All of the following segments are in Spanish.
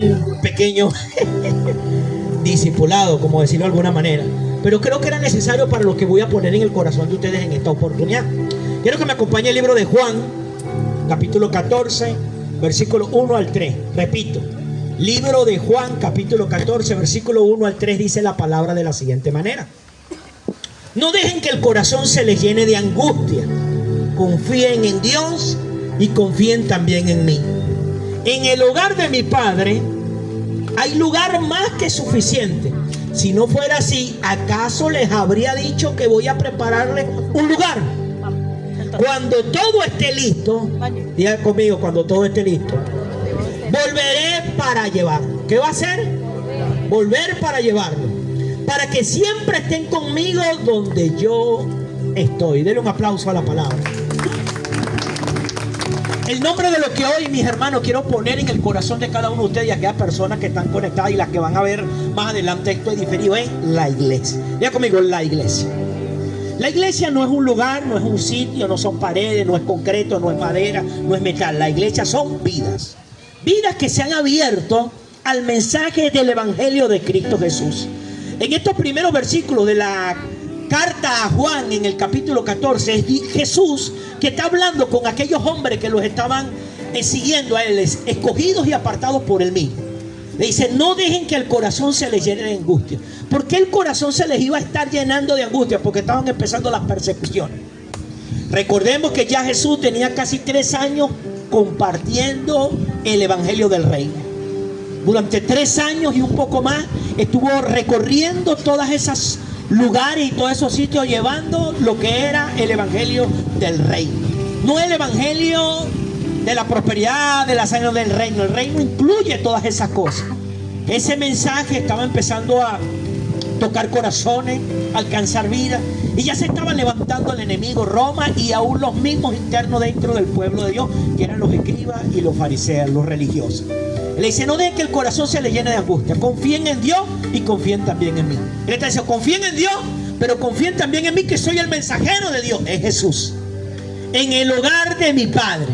un pequeño discipulado, como decirlo de alguna manera, pero creo que era necesario para lo que voy a poner en el corazón de ustedes en esta oportunidad. Quiero que me acompañe el libro de Juan, capítulo 14, versículo 1 al 3. Repito, libro de Juan, capítulo 14, versículo 1 al 3, dice la palabra de la siguiente manera: no dejen que el corazón se les llene de angustia. Confíen en Dios y confíen también en mí. En el hogar de mi Padre hay lugar más que suficiente. Si no fuera así, ¿acaso les habría dicho que voy a prepararles un lugar? Cuando todo esté listo, diga conmigo, cuando todo esté listo, volveré para llevarlo. ¿Qué va a hacer? Volver para llevarlo, para que siempre estén conmigo donde yo estoy. Denle un aplauso a la palabra. El nombre de lo que hoy, mis hermanos, quiero poner en el corazón de cada uno de ustedes y aquellas personas que están conectadas y las que van a ver más adelante esto es diferido, es la iglesia. Diga conmigo, la iglesia. La iglesia no es un lugar, no es un sitio, no son paredes, no es concreto, no es madera, no es metal. La iglesia son vidas. Vidas que se han abierto al mensaje del evangelio de Cristo Jesús. En estos primeros versículos de la carta a Juan, en el capítulo 14, es Jesús que está hablando con aquellos hombres que los estaban siguiendo a él, escogidos y apartados por él mismo. Le dice: no dejen que el corazón se les llene de angustia. ¿Por qué el corazón se les iba a estar llenando de angustia? Porque estaban empezando las persecuciones. Recordemos que ya Jesús tenía casi 3 años compartiendo el evangelio del reino. Durante 3 años y un poco más estuvo recorriendo todas esas lugares y todos esos sitios, llevando lo que era el evangelio del reino. No el evangelio de la prosperidad, de la salud del reino. El reino incluye todas esas cosas. Ese mensaje estaba empezando a tocar corazones, alcanzar vidas, y ya se estaba levantando el enemigo, Roma, y aún los mismos internos dentro del pueblo de Dios, que eran los escribas y los fariseos, los religiosos. Le dice: no dejen que el corazón se les llene de angustia. Confíen en Dios y confíen también en mí. Él está diciendo: confíen en Dios, pero confíen también en mí, que soy el mensajero de Dios. Es Jesús. En el hogar de mi Padre.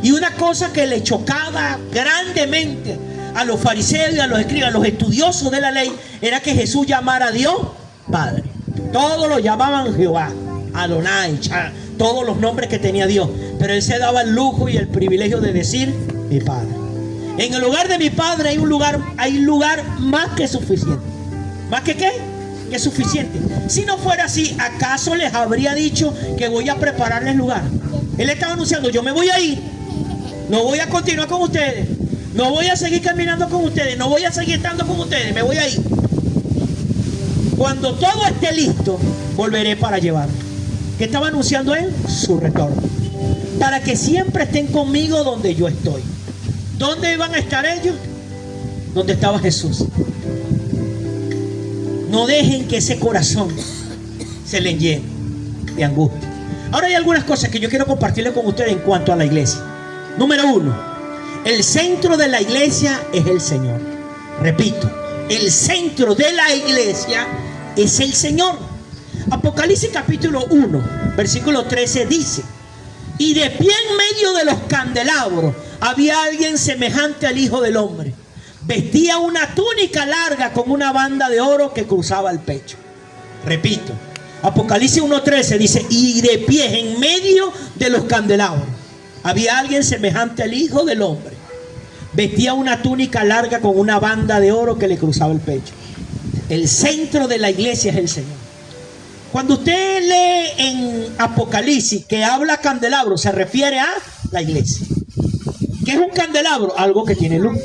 Y una cosa que le chocaba grandemente a los fariseos y a los escribas, a los estudiosos de la ley, era que Jesús llamara a Dios Padre. Todos lo llamaban Jehová, Adonai, todos los nombres que tenía Dios. Pero él se daba el lujo y el privilegio de decir: mi Padre. En el hogar de mi Padre hay lugar más que suficiente. ¿Más que qué? Que suficiente. Si no fuera así, ¿acaso les habría dicho que voy a prepararles lugar? Él estaba anunciando: yo me voy a ir, no voy a continuar con ustedes, no voy a seguir caminando con ustedes, no voy a seguir estando con ustedes, me voy a ir. Cuando todo esté listo, volveré para llevar. ¿Qué estaba anunciando él? Su retorno. Para que siempre estén conmigo donde yo estoy. ¿Dónde iban a estar ellos? Donde estaba Jesús. No dejen que ese corazón se les llene de angustia. Ahora hay algunas cosas que yo quiero compartirles con ustedes en cuanto a la iglesia. Número 1, el centro de la iglesia es el Señor. Repito, el centro de la iglesia es el Señor. Apocalipsis capítulo 1, versículo 13 dice: y de pie en medio de los candelabros había alguien semejante al Hijo del Hombre. Vestía una túnica larga con una banda de oro que cruzaba el pecho. Repito, Apocalipsis 1:13 dice: y de pie en medio de los candelabros había alguien semejante al Hijo del Hombre. Vestía una túnica larga con una banda de oro que le cruzaba el pecho. El centro de la iglesia es el Señor. Cuando usted lee en Apocalipsis que habla candelabro, se refiere a la iglesia. ¿Qué es un candelabro? Algo que tiene luz.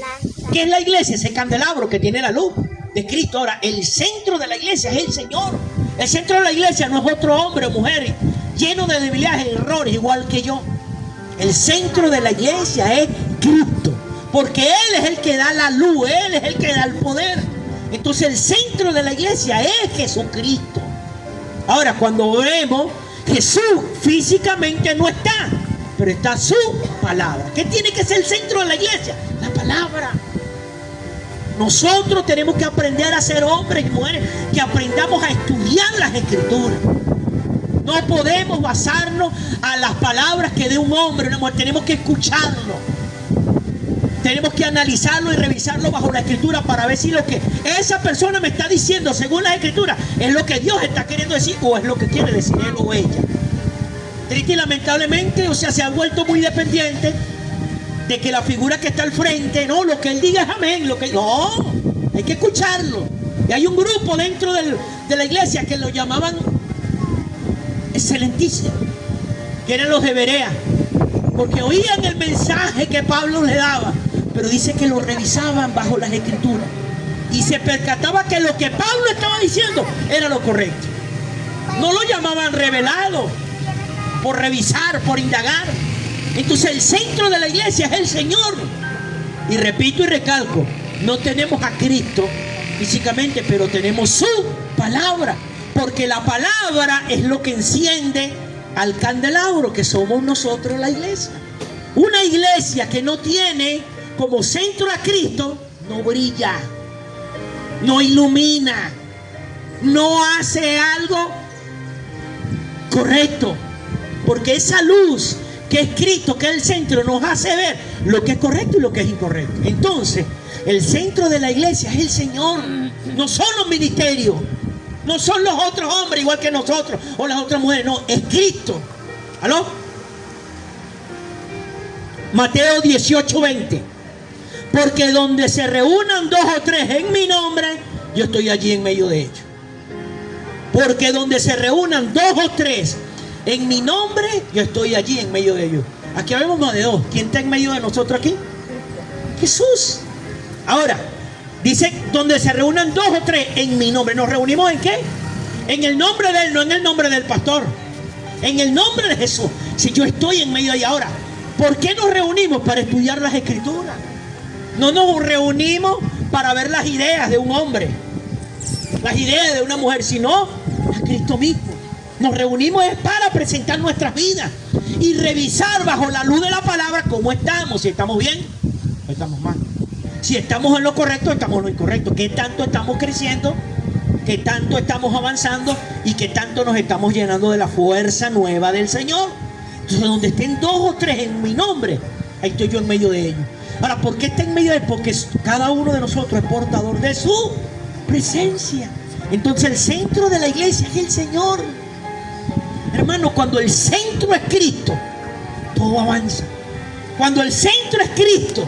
¿Qué es la iglesia? Ese candelabro que tiene la luz de Cristo. Ahora, el centro de la iglesia es el Señor. El centro de la iglesia no es otro hombre o mujer lleno de debilidades y errores igual que yo. El centro de la iglesia es Cristo, porque Él es el que da la luz, Él es el que da el poder. Entonces el centro de la iglesia es Jesucristo. Ahora, cuando vemos, Jesús físicamente no está, pero está su palabra. ¿Qué tiene que ser el centro de la iglesia? La palabra. Nosotros tenemos que aprender a ser hombres y mujeres que aprendamos a estudiar las escrituras. No podemos basarnos a las palabras que dé un hombre o una mujer. Tenemos que escucharlo. Tenemos que analizarlo y revisarlo bajo la escritura para ver si lo que esa persona me está diciendo según la escritura es lo que Dios está queriendo decir o es lo que quiere decir él o ella. Triste y lamentablemente, o sea, se ha vuelto muy dependiente de que la figura que está al frente, no, lo que él diga es amén, no, hay que escucharlo. Y hay un grupo dentro de la iglesia que lo llamaban excelentísimo, que eran los de Berea, porque oían el mensaje que Pablo le daba, pero dice que lo revisaban bajo las escrituras y se percataba que lo que Pablo estaba diciendo era lo correcto. No lo llamaban revelado, por revisar, por indagar. Entonces el centro de la iglesia es el Señor. Y repito y recalco, no tenemos a Cristo físicamente, pero tenemos su palabra, porque la palabra es lo que enciende al candelabro, que somos nosotros la iglesia. Una iglesia que no tiene como centro a Cristo no brilla, no ilumina, no hace algo correcto, porque esa luz que es Cristo, que es el centro, nos hace ver lo que es correcto y lo que es incorrecto. Entonces, el centro de la iglesia es el Señor, no son los ministerios, no son los otros hombres igual que nosotros o las otras mujeres, no, es Cristo. ¿Aló? Mateo 18:20. Porque donde se reúnan 2 o 3 en mi nombre, yo estoy allí en medio de ellos. Porque donde se reúnan 2 o 3 en mi nombre, yo estoy allí en medio de ellos. Aquí habemos más de 2. ¿Quién está en medio de nosotros aquí? Jesús. Ahora, dice, donde se reúnan 2 o 3 en mi nombre. ¿Nos reunimos en qué? En el nombre de Él, no en el nombre del pastor. En el nombre de Jesús. Si yo estoy en medio de ahí ahora, ¿por qué nos reunimos? Para estudiar las escrituras. No nos reunimos para ver las ideas de un hombre, las ideas de una mujer, sino a Cristo mismo. Nos reunimos es para presentar nuestras vidas y revisar bajo la luz de la palabra cómo estamos, si estamos bien o estamos mal, si estamos en lo correcto o estamos en lo incorrecto, qué tanto estamos creciendo, qué tanto estamos avanzando y qué tanto nos estamos llenando de la fuerza nueva del Señor. Entonces, donde estén 2 o 3 en mi nombre, ahí estoy yo en medio de ellos. Ahora, ¿por qué está en medio de él? Porque cada uno de nosotros es portador de su presencia. Entonces el centro de la iglesia es el Señor. Hermano, cuando el centro es Cristo, todo avanza. Cuando el centro es Cristo,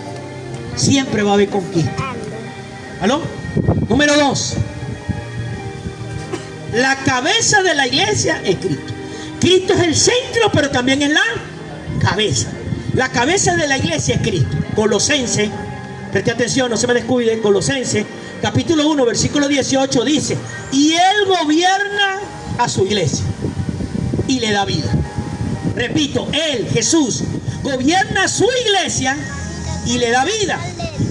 siempre va a haber conquista. ¿Aló? Número 2. La cabeza de la iglesia es Cristo. Cristo es el centro, pero también es la cabeza. La cabeza de la iglesia es Cristo. Colosenses, preste atención, no se me descuide. Colosenses, capítulo 1, versículo 18 dice: y Él gobierna a su iglesia y le da vida. Repito, Él, Jesús, gobierna a su iglesia y le da vida.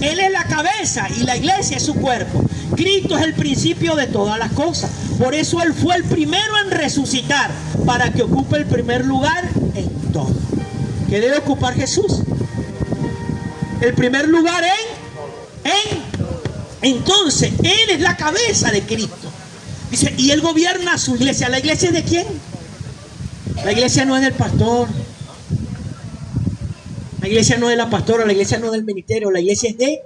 Él es la cabeza y la iglesia es su cuerpo. Cristo es el principio de todas las cosas. Por eso Él fue el primero en resucitar, para que ocupe el primer lugar en todo. ¿Qué debe ocupar Jesús? El primer lugar entonces Él es la cabeza de Cristo. Dice, y Él gobierna a su iglesia. ¿La iglesia es de quién? La iglesia no es del pastor, la iglesia no es de la pastora, la iglesia no es del ministerio, la iglesia es de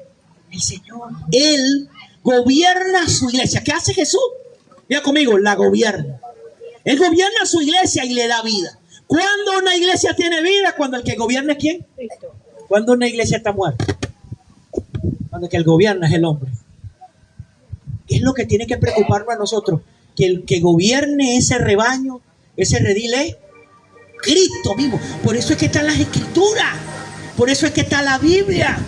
el Señor. Él gobierna a su iglesia. ¿Qué hace Jesús? Mira conmigo, la gobierna. Él gobierna a su iglesia y le da vida. ¿Cuándo una iglesia tiene vida? Cuando el que gobierna es ¿quién? Cristo. Cuando una iglesia está muerta. Cuando el que gobierna es el hombre. ¿Qué es lo que tiene que preocuparnos a nosotros? Que el que gobierne ese rebaño, ese redil es Cristo mismo. Por eso es que están las escrituras. Por eso es que está la Biblia.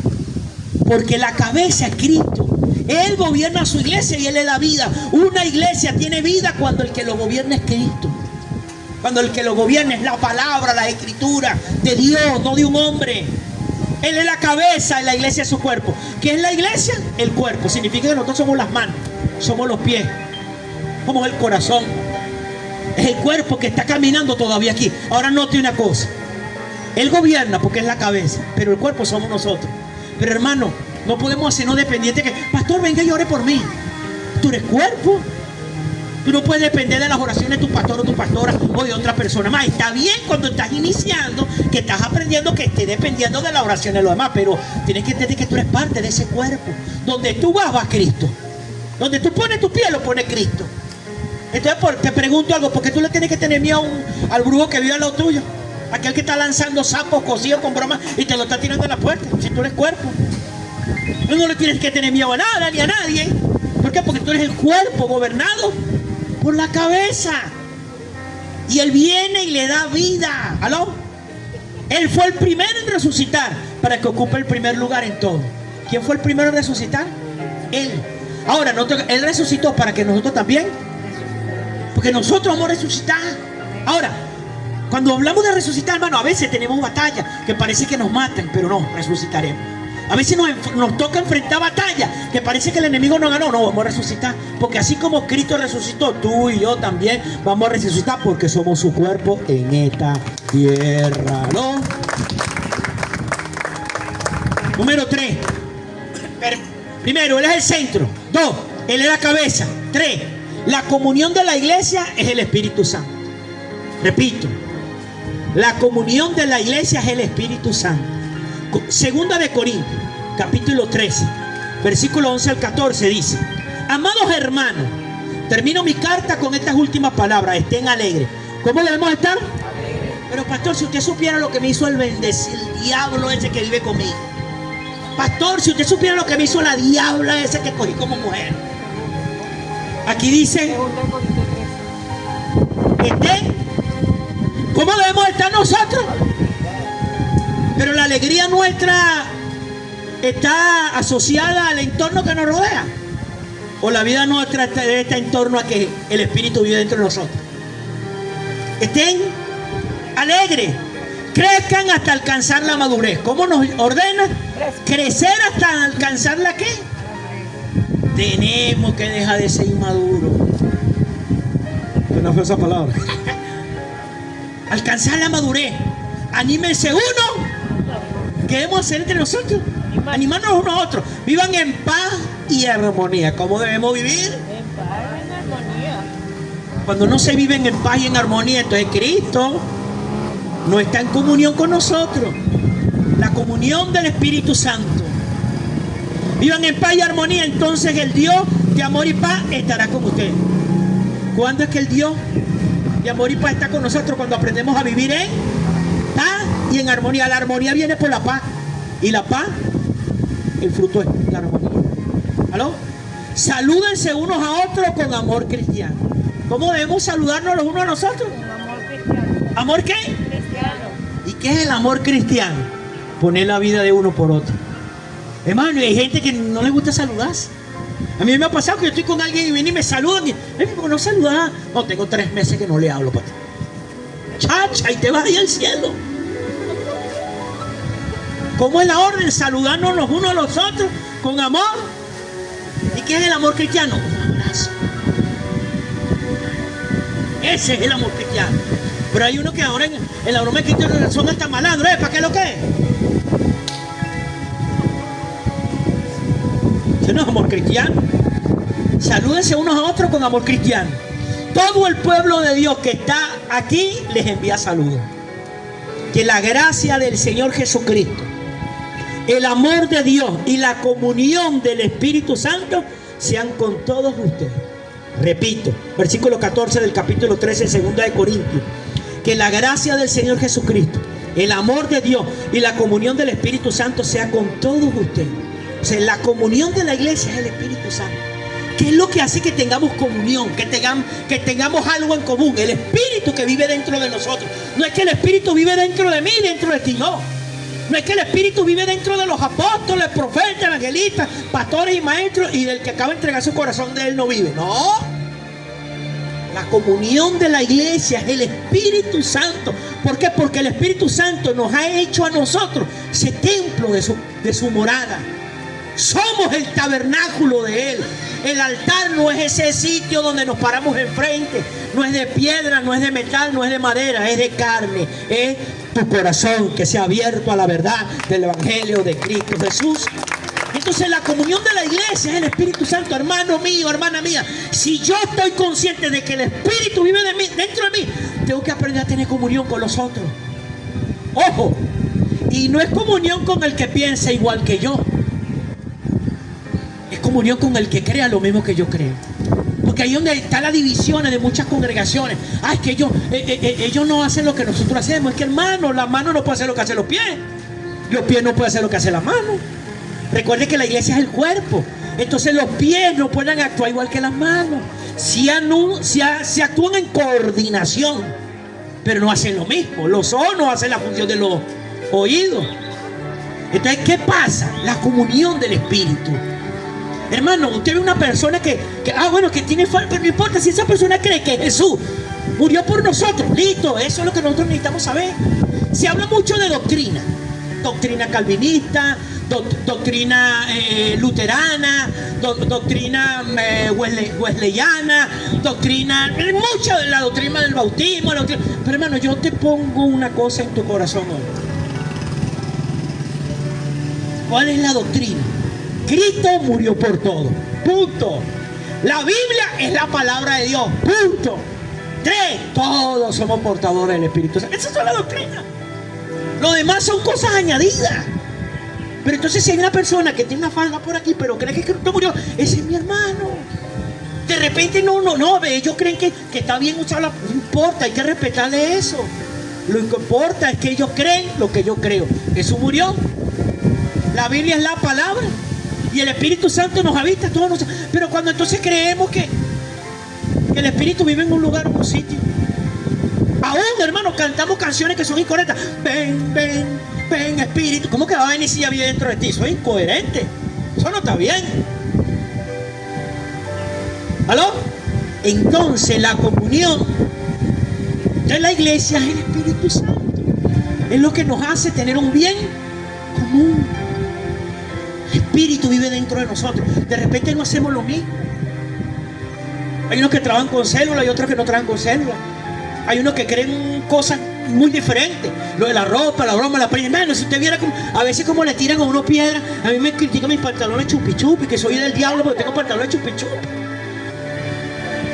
Porque la cabeza es Cristo. Él gobierna a su iglesia y Él le da vida. Una iglesia tiene vida cuando el que lo gobierna es Cristo. Cuando el que lo gobierna es la palabra, la escritura de Dios, no de un hombre. Él es la cabeza y la iglesia es su cuerpo. ¿Qué es la iglesia? El cuerpo. Significa que nosotros somos las manos, somos los pies, somos el corazón. Es el cuerpo que está caminando todavía aquí. Ahora note una cosa. Él gobierna porque es la cabeza, pero el cuerpo somos nosotros. Pero hermano, no podemos hacernos dependientes que, pastor, venga y ore por mí. Tú eres cuerpo. Tú no puedes depender de las oraciones de tu pastor o tu pastora o de otra persona más. Está bien cuando estás iniciando, que estás aprendiendo, que estés dependiendo de la oración de los demás, pero tienes que entender que tú eres parte de ese cuerpo. Donde tú vas, va Cristo. Donde tú pones tu pie, lo pone Cristo. Entonces te pregunto algo, ¿por qué tú le tienes que tener miedo al brujo que vive al lado tuyo? Aquel que está lanzando sapos cocidos con bromas y te lo está tirando a la puerta, si tú eres cuerpo. Tú no le tienes que tener miedo a nada ni a nadie. ¿Por qué? Porque tú eres el cuerpo gobernado por la cabeza. Y Él viene y le da vida. ¿Aló? Él fue el primero en resucitar para que ocupe el primer lugar en todo. ¿Quién fue el primero en resucitar? Él. Ahora, Él resucitó para que nosotros también. Porque nosotros vamos a resucitar. Ahora, cuando hablamos de resucitar, hermano, a veces tenemos batallas que parece que nos matan, pero no, resucitaremos. A veces nos toca enfrentar batallas que parece que el enemigo no ganó. No, vamos a resucitar. Porque así como Cristo resucitó, tú y yo también vamos a resucitar porque somos su cuerpo en esta tierra, ¿no? Número 3. Primero, Él es el centro. 2, Él es la cabeza. 3, la comunión de la iglesia es el Espíritu Santo. Repito, la comunión de la iglesia es el Espíritu Santo. Segunda de Corintios, capítulo 13, versículo 11 al 14 dice: amados hermanos, termino mi carta con estas últimas palabras: estén alegres. ¿Cómo debemos estar? Pero pastor, si usted supiera lo que me hizo el diablo ese que vive conmigo. Pastor, si usted supiera lo que me hizo la diabla ese que cogí como mujer. Aquí dice: estén. ¿Cómo debemos estar nosotros? Pero la alegría nuestra está asociada al entorno que nos rodea. O la vida nuestra está en torno a que el Espíritu vive dentro de nosotros. Estén alegres. Crezcan hasta alcanzar la madurez. ¿Cómo nos ordena? Crecer hasta alcanzar la ¿qué? Tenemos que dejar de ser inmaduros. ¿Qué no fue esa palabra? Alcanzar la madurez. Anímense uno. ¿Qué debemos hacer entre nosotros? Animarnos unos a otros. Vivan en paz y armonía. ¿Cómo debemos vivir? En paz y en armonía. Cuando no se viven en paz y en armonía, entonces Cristo no está en comunión con nosotros. La comunión del Espíritu Santo. Vivan en paz y armonía, entonces el Dios de amor y paz estará con ustedes. ¿Cuándo es que el Dios de amor y paz está con nosotros? Cuando aprendemos a vivir en paz y en armonía. La armonía viene por la paz. Y la paz, el fruto es la armonía. ¿Aló? Salúdense unos a otros con amor cristiano. ¿Cómo debemos saludarnos los unos a nosotros? Con amor cristiano. ¿Amor qué? Cristiano. ¿Y qué es el amor cristiano? Poner la vida de uno por otro. Hermano, hay gente que no le gusta saludarse. A mí me ha pasado que yo estoy con alguien y viene y me saludan y no saluda. No, tengo 3 meses que no le hablo, patrón. Chacha, y te vas ahí al cielo. ¿Cómo es la orden? Saludarnos los unos a los otros con amor. ¿Y qué es el amor cristiano? Un abrazo. Ese es el amor cristiano. Pero hay uno que ahora en la broma cristiana son hasta malandros. ¿Para qué lo que es? Eso no es amor cristiano. Salúdense unos a otros con amor cristiano. Todo el pueblo de Dios que está aquí les envía saludos. Que la gracia del Señor Jesucristo, el amor de Dios y la comunión del Espíritu Santo sean con todos ustedes. Repito, versículo 14 del capítulo 13, segunda de Corintios. Que la gracia del Señor Jesucristo, el amor de Dios y la comunión del Espíritu Santo sea con todos ustedes. O sea, la comunión de la iglesia es el Espíritu Santo. ¿Qué es lo que hace que tengamos comunión? Que tengamos algo en común. El Espíritu que vive dentro de nosotros. No es que el Espíritu vive dentro de mí, dentro de ti, no. No es que el Espíritu vive dentro de los apóstoles, profetas, evangelistas, pastores y maestros, y del que acaba de entregar su corazón de él no vive. No. La comunión de la iglesia es el Espíritu Santo. ¿Por qué? Porque el Espíritu Santo nos ha hecho a nosotros ese templo de su morada. Somos el tabernáculo de Él. El altar no es ese sitio donde nos paramos enfrente. No es de piedra, no es de metal, no es de madera, es de carne. Es tu corazón que se ha abierto a la verdad del Evangelio de Cristo Jesús. Entonces la comunión de la iglesia es el Espíritu Santo. Hermano mío, hermana mía, si yo estoy consciente de que el Espíritu vive dentro de mí, tengo que aprender a tener comunión con los otros. Ojo, y no es comunión con el que piensa igual que yo, es comunión con el que crea lo mismo que yo creo. Porque ahí es donde está la división de muchas congregaciones. Ah, es que ellos no hacen lo que nosotros hacemos. Es que hermano, la mano no puede hacer lo que hacen los pies no pueden hacer lo que hace la mano. Recuerde que la iglesia es el cuerpo. Entonces los pies no pueden actuar igual que las manos. Si actúan en coordinación, pero no hacen lo mismo. Los ojos no hacen la función de los oídos. Entonces, ¿qué pasa? La comunión del Espíritu. Hermano, usted ve una persona que tiene falta, pero no importa si esa persona cree que Jesús murió por nosotros. Listo, eso es lo que nosotros necesitamos saber. Se habla mucho de doctrina. Doctrina calvinista, doctrina luterana, doctrina wesleyana, mucha de la doctrina del bautismo. Pero hermano, yo te pongo una cosa en tu corazón hoy. ¿Cuál es la doctrina? Cristo murió por todo. Punto. La Biblia es la palabra de Dios. Punto. 3. Todos somos portadores del Espíritu Santo. Esa es la doctrina. Lo demás son cosas añadidas. Pero entonces si hay una persona que tiene una falda por aquí, pero cree que Cristo murió, ese es mi hermano. De repente no, ellos creen que está bien usarla. No importa, hay que respetarle eso. Lo que importa es que ellos creen lo que yo creo. Jesús murió. La Biblia es la palabra. Y el Espíritu Santo nos habita a todos nosotros. Pero cuando entonces creemos que el Espíritu vive en un lugar, en un sitio. Aún, hermano, cantamos canciones que son incorrectas. Ven, ven, ven, Espíritu. ¿Cómo que va a venir si ya vive dentro de ti? Eso es incoherente. Eso no está bien. ¿Aló? Entonces la comunión de la iglesia es el Espíritu Santo. Es lo que nos hace tener un bien común. El Espíritu vive dentro de nosotros. De repente no hacemos lo mismo. Hay unos que trabajan con células y otros que no trabajan con células. Hay unos que creen cosas muy diferentes. Lo de la ropa, la broma, la prenda. Bueno, si usted viera a veces como le tiran a uno piedra. A mí me critican mis pantalones chupi chupi, que soy del diablo porque tengo pantalones chupi chupi.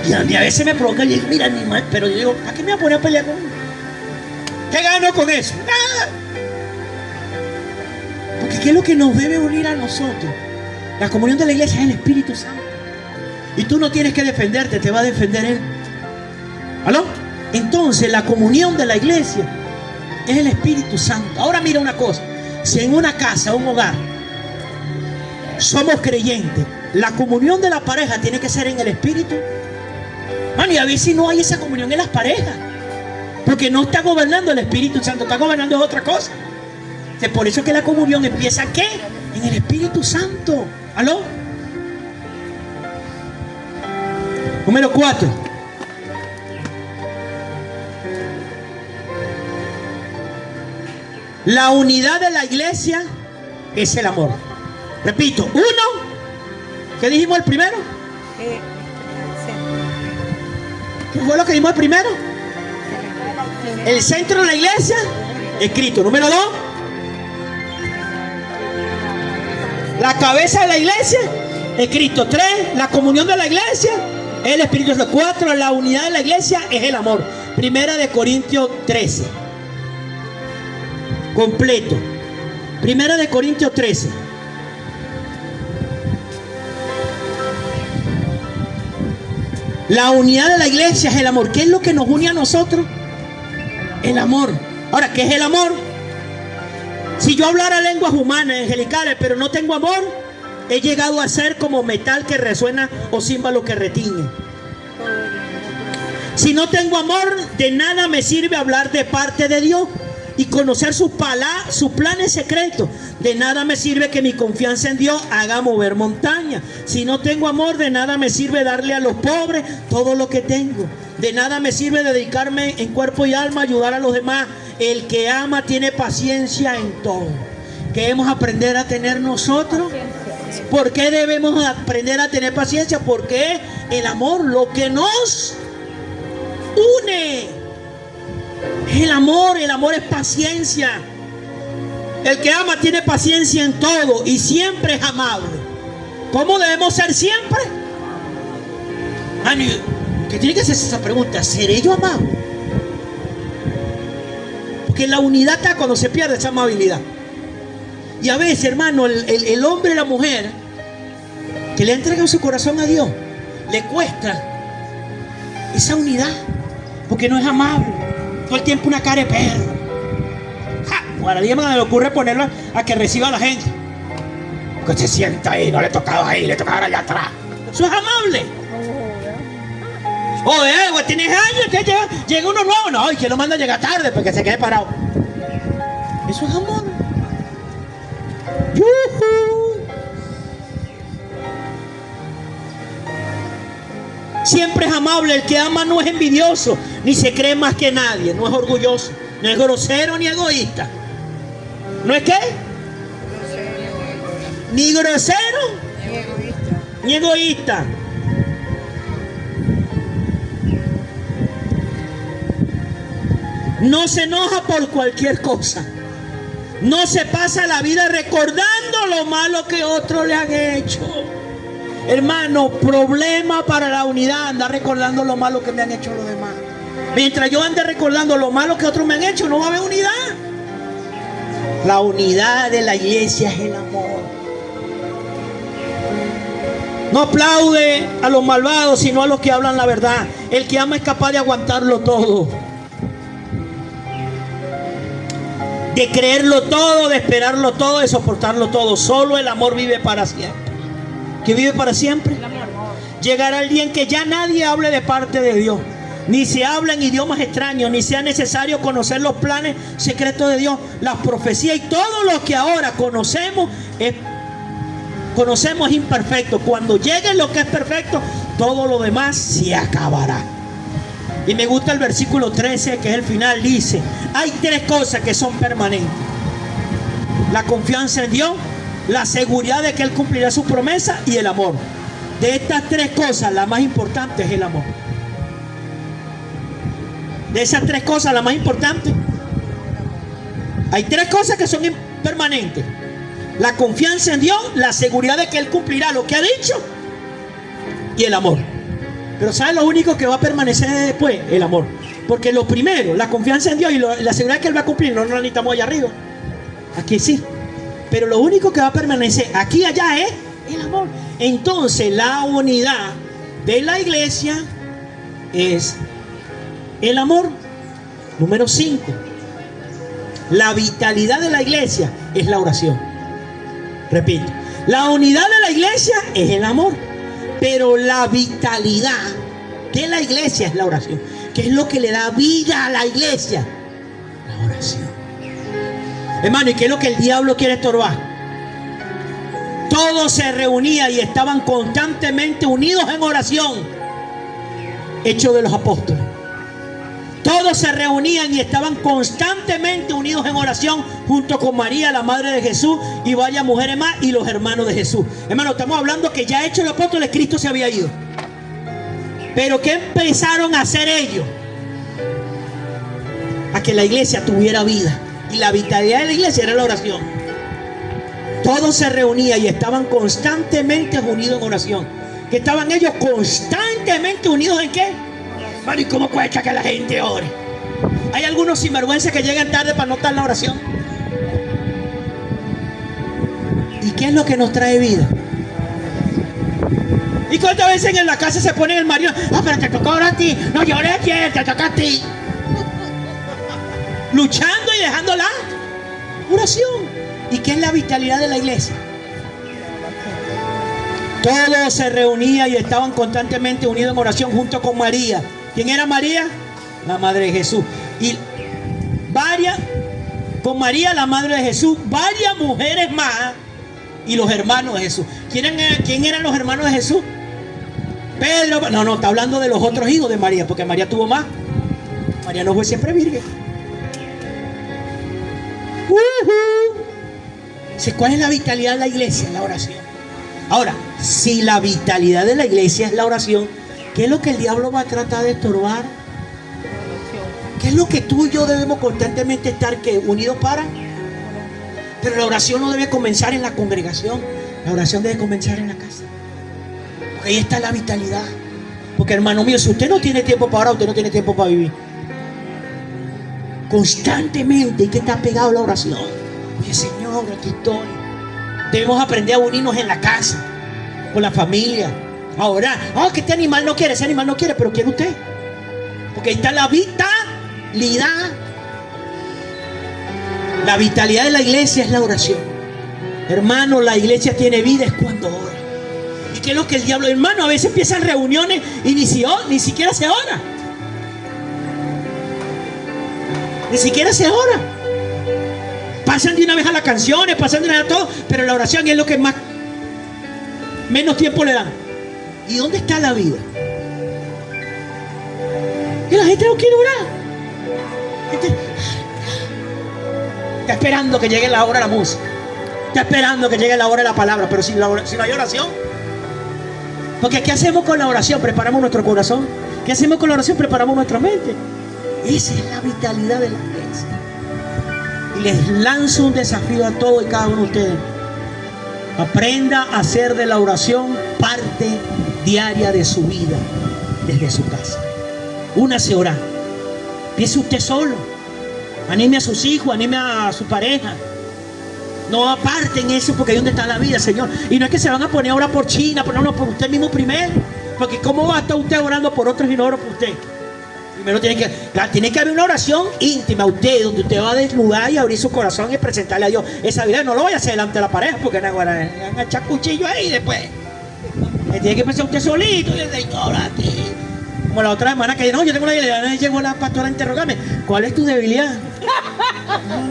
Y a mí a veces me provoca y digo, mira, ni mal. Pero yo digo, ¿a qué me voy a poner a pelear con uno? ¿Qué gano con eso? Nada. Porque ¿qué es lo que nos debe unir a nosotros? La comunión de la iglesia es el Espíritu Santo. Y tú no tienes que defenderte, te va a defender Él. ¿Aló? Entonces la comunión de la iglesia es el Espíritu Santo. Ahora mira una cosa. Si en una casa, un hogar, somos creyentes, la comunión de la pareja tiene que ser en el Espíritu. Man, y a veces no hay esa comunión en las parejas. Porque no está gobernando el Espíritu Santo, está gobernando otra cosa. Por eso es que la comunión empieza ¿qué? En el Espíritu Santo. ¿Aló? Número 4. La unidad de la iglesia es el amor. Repito, 1. ¿Qué dijimos el primero? ¿Qué fue lo que dijimos el primero? El centro de la iglesia es Cristo. Número 2. La cabeza de la iglesia es Cristo. 3. La comunión de la iglesia es el Espíritu Santo. 4. La unidad de la iglesia es el amor. Primera de Corintios 13. Completo. Primera de Corintios 13. La unidad de la iglesia es el amor. ¿Qué es lo que nos une a nosotros? El amor. Ahora, ¿qué es el amor? Si yo hablara lenguas humanas, angelicales, pero no tengo amor, he llegado a ser como metal que resuena o címbalo que retiñe. Si no tengo amor, de nada me sirve hablar de parte de Dios y conocer sus planes secretos. De nada me sirve que mi confianza en Dios haga mover montañas. Si no tengo amor, de nada me sirve darle a los pobres todo lo que tengo. De nada me sirve dedicarme en cuerpo y alma a ayudar a los demás. El que ama tiene paciencia en todo. ¿Qué debemos aprender a tener nosotros? ¿Por qué debemos aprender a tener paciencia? Porque el amor, lo que nos une, es el amor es paciencia. El que ama tiene paciencia en todo y siempre es amable. ¿Cómo debemos ser siempre? ¿Qué tiene que hacerse esa pregunta? ¿Seré yo amado? Porque la unidad está cuando se pierde esa amabilidad. Y a veces, hermano, el hombre y la mujer que le entregan su corazón a Dios, le cuesta esa unidad, porque no es amable. Todo el tiempo una cara de perro. A nadie me le ocurre ponerlo a que reciba a la gente. Que se sienta ahí, no le tocaba ahí, le tocaba allá atrás. Eso es amable. Pues tienes años que llega uno nuevo. No, y que lo manda a llegar tarde porque se quede parado. Eso es amor. ¡Yujú! Siempre es amable. El que ama no es envidioso, ni se cree más que nadie. No es orgulloso, no es grosero ni egoísta. ¿No es qué? Ni grosero ni egoísta. No se enoja por cualquier cosa. No se pasa la vida recordando lo malo que otros le han hecho. Hermano, problema para la unidad, andar recordando lo malo que me han hecho los demás. Mientras yo ande recordando lo malo que otros me han hecho, no va a haber unidad. La unidad de la iglesia es el amor. No aplaude a los malvados, sino a los que hablan la verdad. El que ama es capaz de aguantarlo todo, de creerlo todo, de esperarlo todo, de soportarlo todo. Solo el amor vive para siempre. ¿Qué vive para siempre? Llegará el día en que ya nadie hable de parte de Dios, ni se habla en idiomas extraños, ni sea necesario conocer los planes secretos de Dios, las profecías y todo lo que ahora conocemos es imperfecto. Cuando llegue lo que es perfecto, todo lo demás se acabará. Y me gusta el versículo 13, que es el final. Dice: hay tres cosas que son permanentes: la confianza en Dios, la seguridad de que Él cumplirá su promesa y el amor. De estas tres cosas, la más importante es el amor. De esas tres cosas, la más importante, hay tres cosas que son permanentes: la confianza en Dios, la seguridad de que Él cumplirá lo que ha dicho y el amor. Pero ¿sabes lo único que va a permanecer después? El amor. Porque lo primero, la confianza en Dios y la seguridad de que Él va a cumplir, no lo necesitamos allá arriba. Aquí sí. Pero lo único que va a permanecer aquí y allá es el amor. Entonces la unidad de la iglesia es el amor. Número 5. La vitalidad de la iglesia es la oración. Repito, la unidad de la iglesia es el amor, pero la vitalidad de la iglesia es la oración. ¿Qué es lo que le da vida a la iglesia? La oración. Hermano, ¿y qué es lo que el diablo quiere estorbar? Todos se reunían y estaban constantemente unidos en oración. Hechos de los Apóstoles. Todos se reunían y estaban constantemente unidos en oración junto con María, la madre de Jesús, y varias mujeres más, y los hermanos de Jesús. Hermano, estamos hablando que ya Hechos de los Apóstoles, Cristo se había ido. Pero ¿qué empezaron a hacer ellos? A que la iglesia tuviera vida. Y la vitalidad de la iglesia era la oración. Todos se reunían y estaban constantemente unidos en oración. ¿Que estaban ellos constantemente unidos en qué? Bueno, ¿y cómo cuesta que la gente ore? Hay algunos sinvergüenzas que llegan tarde para no estar en la oración. ¿Y qué es lo que nos trae vida? ¿Y cuántas veces en la casa se pone el marido? Pero te tocó ahora a ti. No, yo oré ayer, te toca a ti. Luchando y dejando la oración. ¿Y qué es la vitalidad de la iglesia? Todos se reunían y estaban constantemente unidos en oración junto con María. ¿Quién era María? La madre de Jesús. Y con María, la madre de Jesús, varias mujeres más y los hermanos de Jesús. ¿Quién eran los hermanos de Jesús? Pedro. No, está hablando de los otros hijos de María, porque María tuvo más. María no fue siempre virgen. ¿Cuál es la vitalidad de la iglesia? La oración. Ahora, si la vitalidad de la iglesia es la oración, ¿qué es lo que el diablo va a tratar de estorbar? ¿Qué es lo que tú y yo debemos constantemente estar unidos para? Pero la oración no debe comenzar en la congregación. La oración debe comenzar en la casa. Porque ahí está la vitalidad. Porque hermano mío, si usted no tiene tiempo para orar, usted no tiene tiempo para vivir. Constantemente hay que estar pegado a la oración. Oye, Señor, aquí estoy. Debemos aprender a unirnos en la casa, con la familia, a orar. Que este animal no quiere, ese animal no quiere, pero quiere usted. Porque ahí está la vitalidad. La vitalidad de la iglesia es la oración. Hermano, la iglesia tiene vida es cuando ora. ¿Y qué es lo que el diablo? Hermano, a veces empiezan reuniones y ni siquiera se ora. Ni siquiera se ora. Pasan de una vez a las canciones, pasan de una vez a todo, pero la oración es lo que menos tiempo le dan. ¿Y dónde está la vida? Y la gente no quiere orar. Está esperando que llegue la hora de la música. Está esperando que llegue la hora de la palabra. Pero si no hay oración. Porque ¿qué hacemos con la oración? Preparamos nuestro corazón. ¿Qué hacemos con la oración? Preparamos nuestra mente. Esa es la vitalidad de la iglesia. Y les lanzo un desafío a todos y cada uno de ustedes. Aprenda a hacer de la oración parte diaria de su vida desde su casa. Únase a orar. Empiece usted solo. Anime a sus hijos, anime a su pareja. No aparten eso, porque ahí donde está la vida, Señor. Y no es que se van a poner a orar por China, pero no, por usted mismo primero. Porque ¿cómo va a estar usted orando por otros y no ora por usted? Primero tiene que haber una oración íntima a usted, donde usted va a desnudar y abrir su corazón y presentarle a Dios esa vida. No lo vaya a hacer delante de la pareja, porque van a echar cuchillo ahí después. Tiene que pensar usted solito y decir, Señor, a ti. Como la otra semana que no, yo tengo una debilidad. Llegó la pastora a interrogarme, ¿cuál es tu debilidad?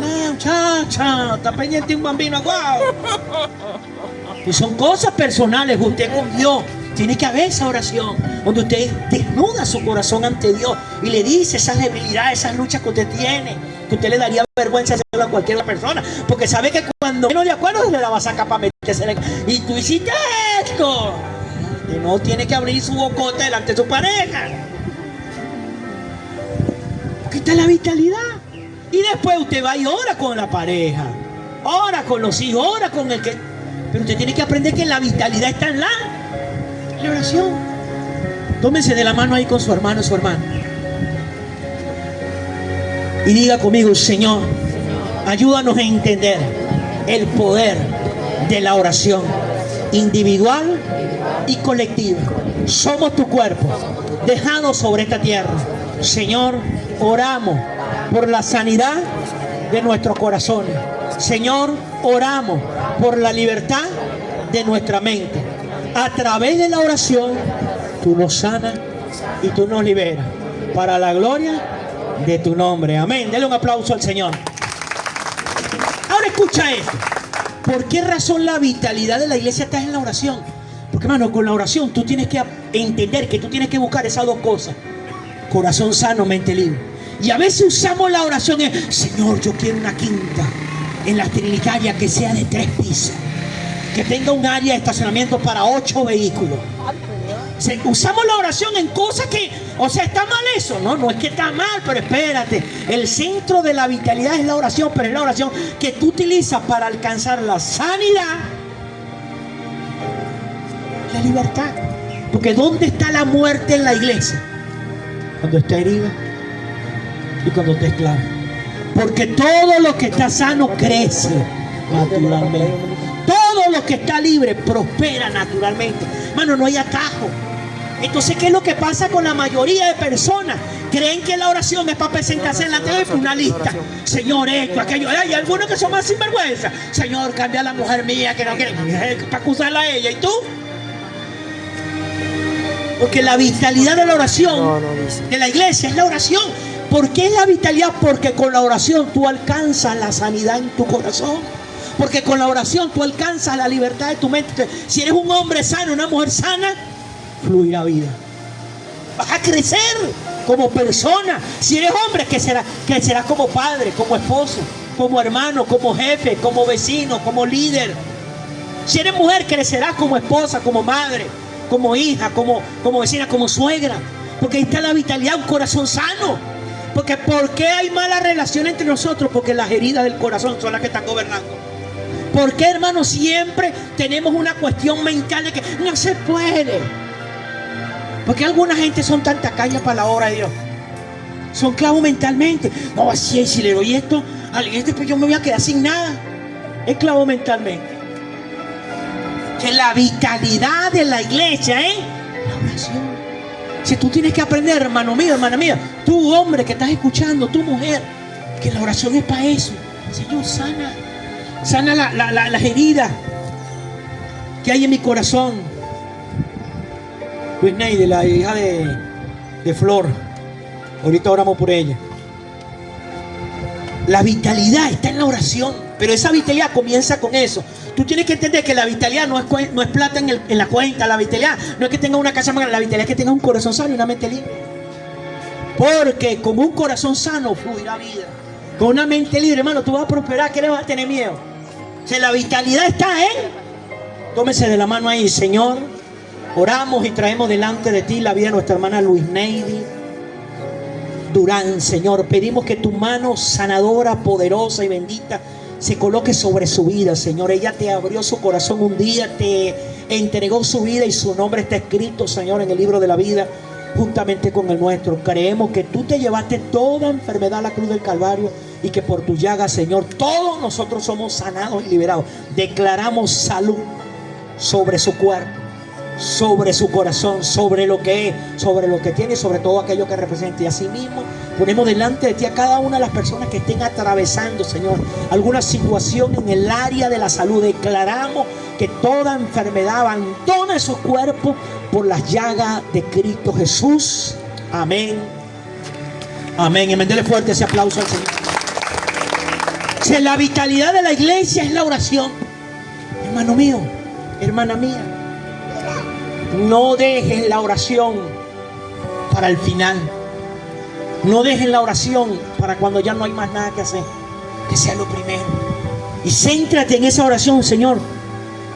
No, muchacha, está pendiente un bambino, guau. Pues son cosas personales, usted con Dios. Tiene que haber esa oración donde usted desnuda su corazón ante Dios y le dice esas debilidades, esas luchas que usted tiene, que usted le daría vergüenza hacerlo a cualquier persona, porque sabe que cuando no de acuerdo se la va a sacar para meterse. Y tú hiciste esto. Que no tiene que abrir su bocota delante de su pareja. Porque está la vitalidad. Y después usted va y ora con la pareja, ora con los hijos, ora con el que... Pero usted tiene que aprender que la vitalidad está en la oración. Tómense de la mano ahí con su hermano o su hermana. Y diga conmigo, Señor, ayúdanos a entender el poder de la oración individual y colectiva. Somos tu cuerpo, dejado sobre esta tierra. Señor, oramos por la sanidad de nuestros corazones. Señor, oramos por la libertad de nuestra mente. A través de la oración, tú nos sanas y tú nos liberas. Para la gloria de tu nombre. Amén. Dele un aplauso al Señor. Ahora escucha esto. ¿Por qué razón la vitalidad de la iglesia está en la oración? Porque, hermano, con la oración tú tienes que entender que tú tienes que buscar esas dos cosas: corazón sano, mente libre. Y a veces usamos la oración Señor, yo quiero una quinta en la Trinitaria que sea de 3 pisos, que tenga un área de estacionamiento para 8 vehículos. Usamos la oración en cosas que, o sea, ¿está mal eso? No es que está mal, pero espérate. El centro de la vitalidad es la oración, pero es la oración que tú utilizas para alcanzar la sanidad, la libertad. Porque ¿dónde está la muerte en la iglesia? Cuando está herida y cuando está esclavo. Porque todo lo que está sano crece naturalmente. Todo lo que está libre prospera naturalmente. Hermano, no hay atajo. Entonces, ¿qué es lo que pasa con la mayoría de personas? Creen que la oración es para presentarse en la tele una lista. Señor, esto, aquello. Hay algunos que son más sinvergüenza. Señor, cambia a la mujer mía que no quiere. Para acusarla a ella. ¿Y tú? Porque la vitalidad de la oración de la iglesia es la oración. ¿Por qué es la vitalidad? Porque con la oración tú alcanzas la sanidad en tu corazón. Porque con la oración tú alcanzas la libertad de tu mente. Si eres un hombre sano, una mujer sana, fluirá vida. Vas a crecer como persona. Si eres hombre, crecerás como padre, como esposo, como hermano, como jefe, como vecino, como líder. Si eres mujer, crecerás como esposa, como madre, como hija, como vecina, como suegra. Porque ahí está la vitalidad, un corazón sano. Porque ¿por qué hay mala relación entre nosotros? Porque las heridas del corazón son las que están gobernando. ¿Por qué, hermano, siempre tenemos una cuestión mental de que no se puede? Porque alguna gente son tan tacañas para la obra de Dios. Son clavos mentalmente. No, así es, si le doy esto al este, pues yo me voy a quedar sin nada. Es clavo mentalmente. Que la vitalidad de la iglesia, la oración. Si tú tienes que aprender, hermano mío, hermana mía, tú hombre que estás escuchando, tu mujer, que la oración es para eso. Señor, sana las heridas que hay en mi corazón. Luis Neide, la hija de Flor, ahorita oramos por ella. La vitalidad está en la oración, pero esa vitalidad comienza con eso. Tú tienes que entender que la vitalidad no es plata en la cuenta. La vitalidad no es que tenga una casa más grande. La vitalidad es que tenga un corazón sano y una mente libre. Porque con un corazón sano fluirá vida. Con una mente libre, hermano, tú vas a prosperar. ¿Qué le vas a tener miedo? Si la vitalidad está tómese de la mano ahí. Señor, oramos y traemos delante de ti la vida de nuestra hermana Luis Neide Durán. Señor, pedimos que tu mano sanadora, poderosa y bendita se coloque sobre su vida, Señor. Ella te abrió su corazón un día, te entregó su vida y su nombre está escrito, Señor, en el libro de la vida juntamente con el nuestro. Creemos que tú te llevaste toda enfermedad a la cruz del Calvario y que por tu llaga, Señor, todos nosotros somos sanados y liberados. Declaramos salud sobre su cuerpo, sobre su corazón, sobre lo que es, sobre lo que tiene y sobre todo aquello que representa. Y así mismo ponemos delante de ti a cada una de las personas que estén atravesando, Señor, alguna situación en el área de la salud. Declaramos que toda enfermedad abandona esos cuerpos por las llagas de Cristo Jesús. Amén. Amén. Y dele fuerte ese aplauso al Señor. Si la vitalidad de la iglesia es la oración, hermano mío, hermana mía, no dejes la oración para el final. No dejes la oración para cuando ya no hay más nada que hacer. Que sea lo primero. Y céntrate en esa oración, Señor.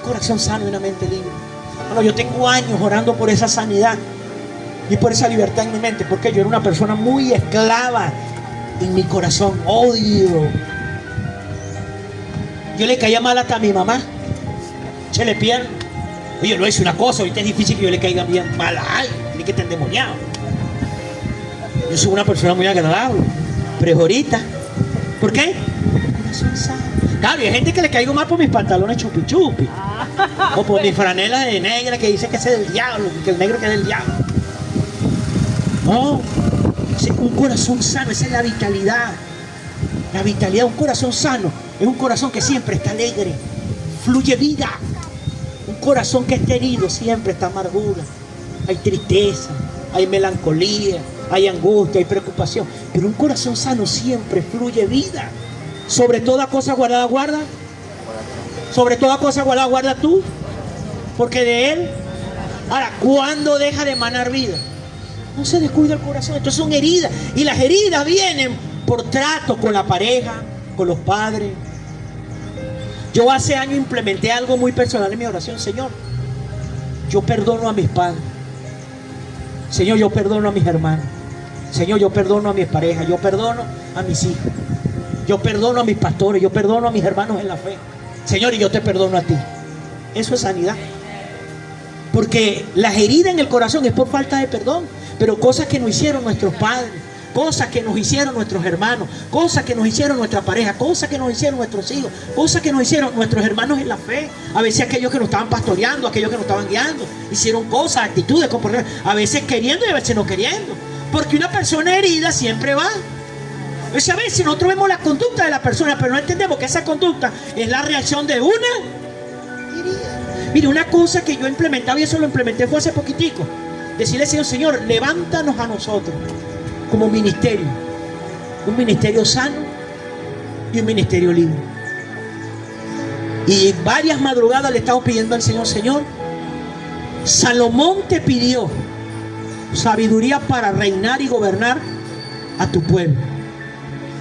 Corazón sano y una mente libre. Bueno, yo tengo años orando por esa sanidad y por esa libertad en mi mente, porque yo era una persona muy esclava en mi corazón. Odio. Yo le caía mal hasta a mi mamá. Se le pierde. Oye, lo hice una cosa, ahorita es difícil que yo le caiga bien mal. Ay, tiene que estar endemoniado. Yo soy una persona muy agradable, pero ahorita, ¿por qué? Claro, hay gente que le caigo mal por mis pantalones chupi chupi, o por mi franela de negra que dice que ese es del diablo, que el negro que es del diablo. No, un corazón sano, esa es la vitalidad. La vitalidad, un corazón sano, es un corazón que siempre está alegre, fluye vida. Un corazón que está herido siempre está amargura, hay tristeza, hay melancolía, hay angustia, hay preocupación. Pero un corazón sano siempre fluye vida. Sobre toda cosa guardada, guarda. Sobre toda cosa guardada, guarda tú. Porque de él. Ahora, ¿cuándo deja de emanar vida? No se descuida el corazón. Entonces son heridas. Y las heridas vienen por trato con la pareja, con los padres. Yo hace años implementé algo muy personal en mi oración. Señor, yo perdono a mis padres. Señor, yo perdono a mis hermanos. Señor, yo perdono a mis parejas. Yo perdono a mis hijos. Yo perdono a mis pastores. Yo perdono a mis hermanos en la fe. Señor, y yo te perdono a ti. Eso es sanidad. Porque las heridas en el corazón es por falta de perdón. Pero cosas que nos hicieron nuestros padres, cosas que nos hicieron nuestros hermanos, cosas que nos hicieron nuestra pareja, cosas que nos hicieron nuestros hijos, cosas que nos hicieron nuestros hermanos en la fe. A veces aquellos que nos estaban pastoreando, aquellos que nos estaban guiando, hicieron cosas, actitudes, comportamientos, a veces queriendo y a veces no queriendo. Porque una persona herida siempre va. O sea, a veces nosotros vemos la conducta de la persona, pero no entendemos que esa conducta es la reacción de una herida. Mire, una cosa que yo implementaba, y eso lo implementé fue hace poquitico, decirle al Señor, Señor, levántanos a nosotros como ministerio, un ministerio sano y un ministerio libre. Y varias madrugadas le estamos pidiendo al Señor, Señor, Salomón te pidió sabiduría para reinar y gobernar a tu pueblo.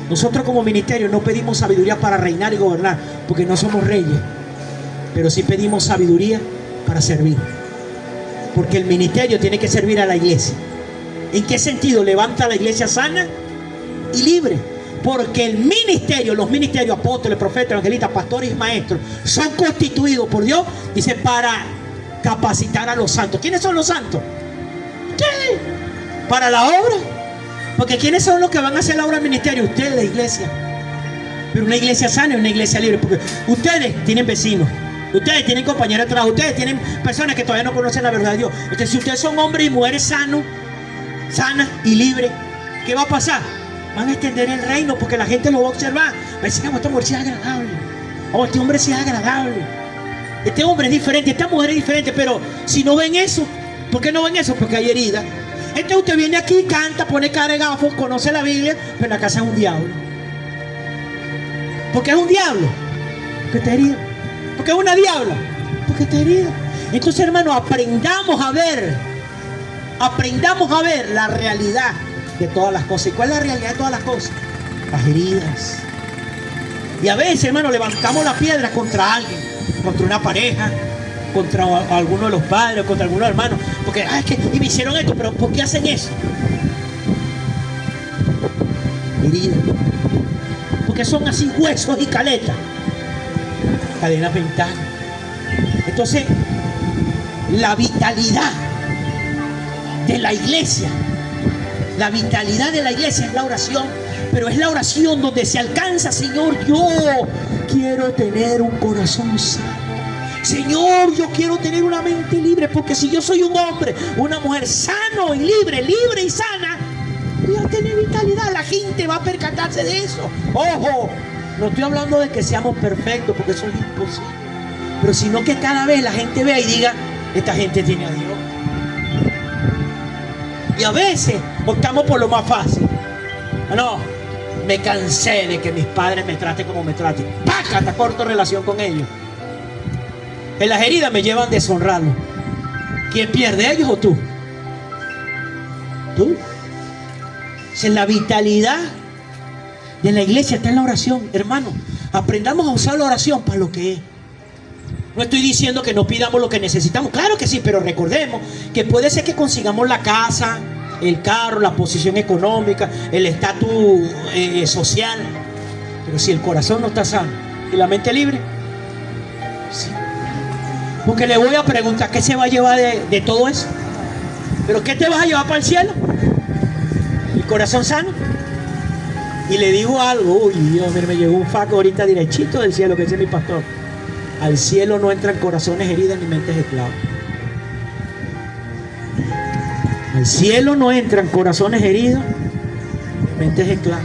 Nosotros como ministerio no pedimos sabiduría para reinar y gobernar, porque no somos reyes, pero sí pedimos sabiduría para servir, porque el ministerio tiene que servir a la iglesia. ¿En qué sentido? Levanta a la iglesia sana y libre. Porque el ministerio, los ministerios, apóstoles, profetas, evangelistas, pastores y maestros, son constituidos por Dios, dice, para capacitar a los santos. ¿Quiénes son los santos? ¿Qué? Para la obra. Porque ¿quiénes son los que van a hacer la obra del ministerio? Ustedes, la iglesia. Pero una iglesia sana y una iglesia libre. Porque ustedes tienen vecinos, ustedes tienen compañeros de trabajo, ustedes tienen personas que todavía no conocen la verdad de Dios. Entonces, si ustedes son hombres y mujeres sanos, sanas y libres, ¿qué va a pasar? Van a extender el reino, porque la gente lo va a observar. Va a decir, esta mujer sí es agradable, este hombre sí es agradable, este hombre es diferente, esta mujer es diferente. Pero si no ven eso, ¿por qué no ven eso? Porque hay heridas. Entonces usted viene aquí, canta, pone cara de gafos, conoce la Biblia, pero en la casa es un diablo. ¿Por qué es un diablo? Porque está herido. ¿Por qué es una diabla? Porque está herido. Entonces, hermano, aprendamos a ver la realidad de todas las cosas. ¿Y cuál es la realidad de todas las cosas? Las heridas. Y a veces, hermano, levantamos la piedra contra alguien, contra una pareja, contra alguno de los padres, contra algunos hermanos, porque es que y me hicieron esto. Pero ¿por qué hacen eso? Heridas. Porque son así huesos y caletas, cadenas mentales. Entonces, la vitalidad de la iglesia, la vitalidad de la iglesia es la oración. Pero es la oración donde se alcanza, Señor, yo quiero tener un corazón sano. Señor, yo quiero tener una mente libre, porque si yo soy un hombre, una mujer sano y libre y sana, voy a tener vitalidad. La gente va a percatarse de eso. Ojo, no estoy hablando de que seamos perfectos, porque eso es imposible, pero sino que cada vez la gente vea y diga, esta gente tiene a Dios. Y a veces optamos por lo más fácil. No, me cansé de que mis padres me traten como me traten. ¡Paca! Te corto relación con ellos. En las heridas me llevan a deshonrarlos. ¿Quién pierde, ellos o tú? Tú. En la vitalidad de la iglesia está en la oración. Hermano, aprendamos a usar la oración para lo que es. No estoy diciendo que no pidamos lo que necesitamos, claro que sí, pero recordemos que puede ser que consigamos la casa, el carro, la posición económica, el estatus social, pero si el corazón no está sano y la mente libre, sí. Porque le voy a preguntar, ¿qué se va a llevar de todo eso? ¿Pero qué te vas a llevar para el cielo? ¿El corazón sano? Y le digo algo, uy Dios, mire, me llegó un faco ahorita derechito del cielo, que dice mi pastor: al cielo no entran corazones heridos ni mentes esclavas. Al cielo no entran corazones heridos, mentes esclavas.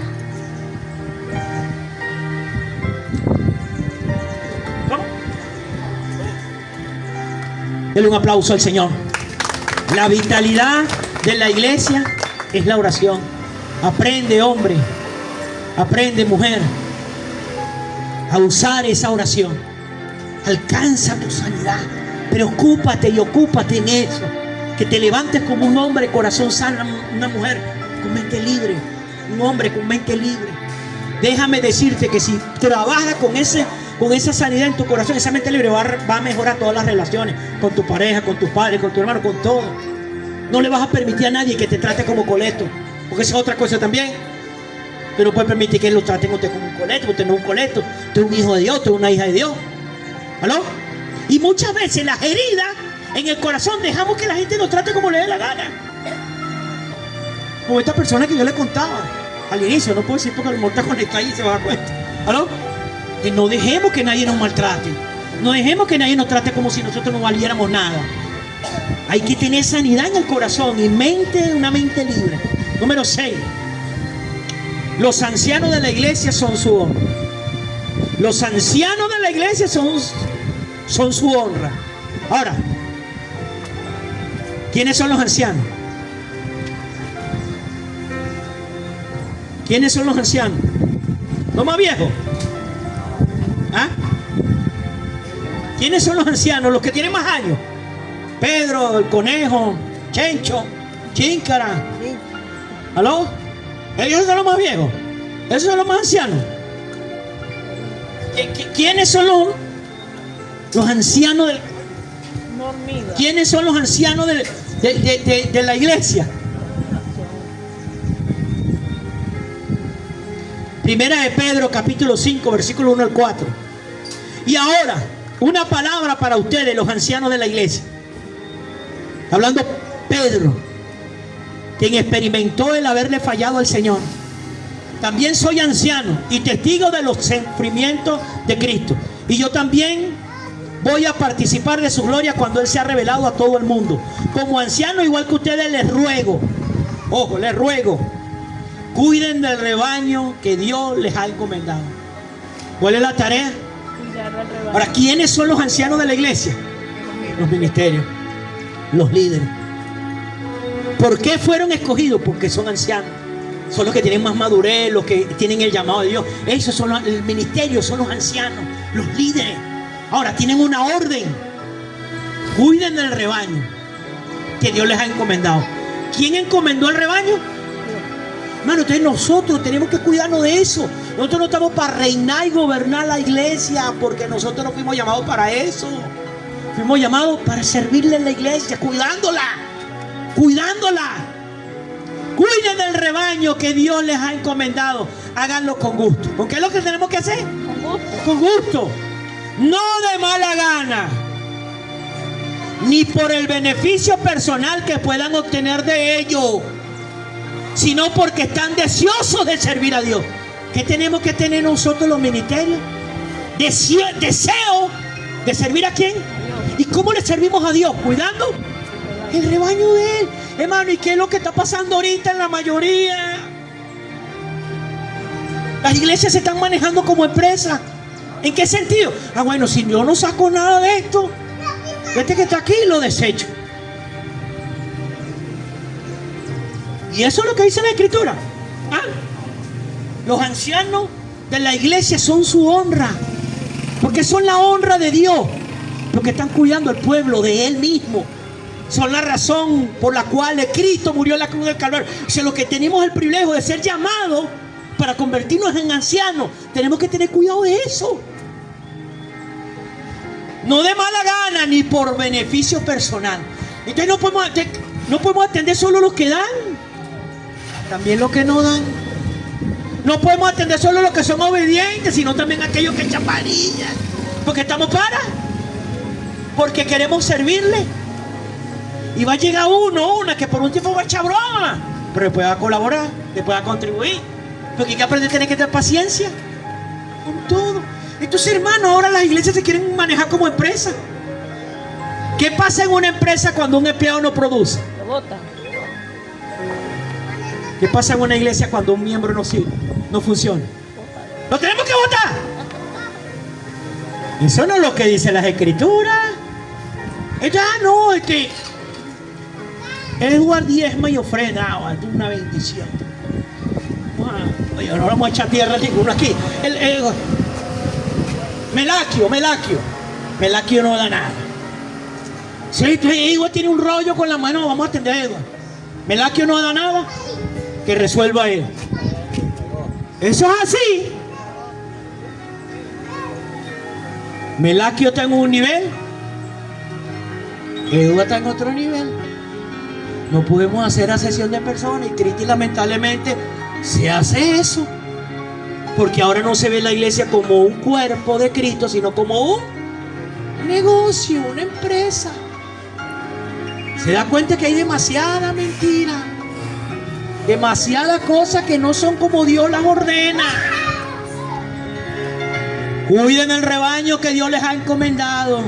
¿Cómo? Denle un aplauso al Señor. La vitalidad de la iglesia es la oración. Aprende, hombre, aprende, mujer, a usar esa oración. Alcanza tu sanidad. Preocúpate y ocúpate en eso. Que te levantes como un hombre, corazón sano, una mujer con mente libre, un hombre con mente libre. Déjame decirte que si trabajas con esa sanidad en tu corazón, esa mente libre, va a mejorar todas las relaciones con tu pareja, con tus padres, con tu hermano, con todo. No le vas a permitir a nadie que te trate como coleto, porque esa es otra cosa también. Tú no puedes permitir que lo traten usted como un coleto. Usted no es un coleto, usted es un hijo de Dios, usted es una hija de Dios. ¿Aló? Y muchas veces las heridas en el corazón dejamos que la gente nos trate como le dé la gana. Como esta persona que yo le contaba al inicio, no puedo decir porque a lo mejor está conectado y se va a dar cuenta. ¿Aló? Que no dejemos que nadie nos maltrate. No dejemos que nadie nos trate como si nosotros no valiéramos nada. Hay que tener sanidad en el corazón y una mente libre. Número 6. Los ancianos de la iglesia son su honra. Los ancianos de la iglesia son su honra. Ahora, ¿quiénes son los ancianos? ¿Quiénes son los ancianos? ¿Los más viejos? ¿Ah? ¿Quiénes son los ancianos? Los que tienen más años. Pedro, el conejo, Chencho, Chícara. ¿Aló? Ellos son los más viejos. Esos son los más ancianos. ¿Quiénes son los ancianos del... ¿Quiénes son los ancianos de la iglesia? Primera de Pedro, capítulo 5, versículo 1 al 4. Y ahora, una palabra para ustedes, los ancianos de la iglesia. Hablando Pedro, quien experimentó el haberle fallado al Señor. También soy anciano y testigo de los sufrimientos de Cristo. Y yo también voy a participar de su gloria cuando Él se ha revelado a todo el mundo. Como anciano, igual que ustedes, les ruego, ojo, les ruego, cuiden del rebaño que Dios les ha encomendado. ¿Cuál es la tarea? Cuidar al rebaño. Ahora, ¿quiénes son los ancianos de la iglesia? Los ministerios, los líderes. ¿Por qué fueron escogidos? Porque son ancianos. Son los que tienen más madurez, los que tienen el llamado de Dios. Esos son el ministerio, son los ancianos, los líderes. Ahora, tienen una orden. Cuiden del rebaño que Dios les ha encomendado. ¿Quién encomendó el rebaño? Hermano, entonces nosotros tenemos que cuidarnos de eso. Nosotros no estamos para reinar y gobernar la iglesia, porque nosotros no fuimos llamados para eso. Fuimos llamados para servirle en la iglesia, cuidándola. Cuiden del rebaño que Dios les ha encomendado. Háganlo con gusto. ¿Con qué es lo que tenemos que hacer? Con gusto. Con gusto. No de mala gana, ni por el beneficio personal que puedan obtener de ello, sino porque están deseosos de servir a Dios. ¿Qué tenemos que tener nosotros los ministerios? Deseo de servir a quién. ¿Y cómo le servimos a Dios? Cuidando el rebaño de Él. Hermano, ¿y qué es lo que está pasando ahorita en la mayoría? Las iglesias se están manejando como empresas. ¿En qué sentido? Bueno, si yo no saco nada de esto, este que está aquí lo desecho. Y eso es lo que dice la Escritura. Los ancianos de la iglesia son su honra, porque son la honra de Dios, porque están cuidando al pueblo de Él mismo. Son la razón por la cual Cristo murió en la cruz del Calvario. O sea, los que tenemos el privilegio de ser llamados para convertirnos en ancianos, tenemos que tener cuidado de eso. No de mala gana ni por beneficio personal. Entonces no podemos atender solo los que dan, también los que no dan. No podemos atender solo los que son obedientes, sino también aquellos que chaparillan. Porque estamos porque queremos servirle. Y va a llegar una que por un tiempo va a echar broma, pero después va a colaborar, después va a contribuir. Porque hay que aprender a tener que tener paciencia con todo. Entonces, hermano, ahora las iglesias se quieren manejar como empresa. ¿Qué pasa en una empresa cuando un empleado no produce? Lo bota. ¿Qué pasa en una iglesia cuando un miembro no sirve, no funciona? ¡Lo tenemos que votar! Eso no es lo que dicen las escrituras. No, Edward diezma y ofrenda, una bendición. Oye, no vamos a echar tierra ninguno aquí. Melakio no da nada. Si Edward tiene un rollo con la mano, vamos a atender a Edward. Melakio no da nada, que resuelva él. Eso es así. Melakio está en un nivel, Edward está en otro nivel. No podemos hacer asesión de personas, y Cristi lamentablemente se hace eso, porque ahora no se ve la iglesia como un cuerpo de Cristo, sino como un negocio, una empresa. Se da cuenta que hay demasiada mentira, demasiadas cosas que no son como Dios las ordena. Cuiden el rebaño que Dios les ha encomendado.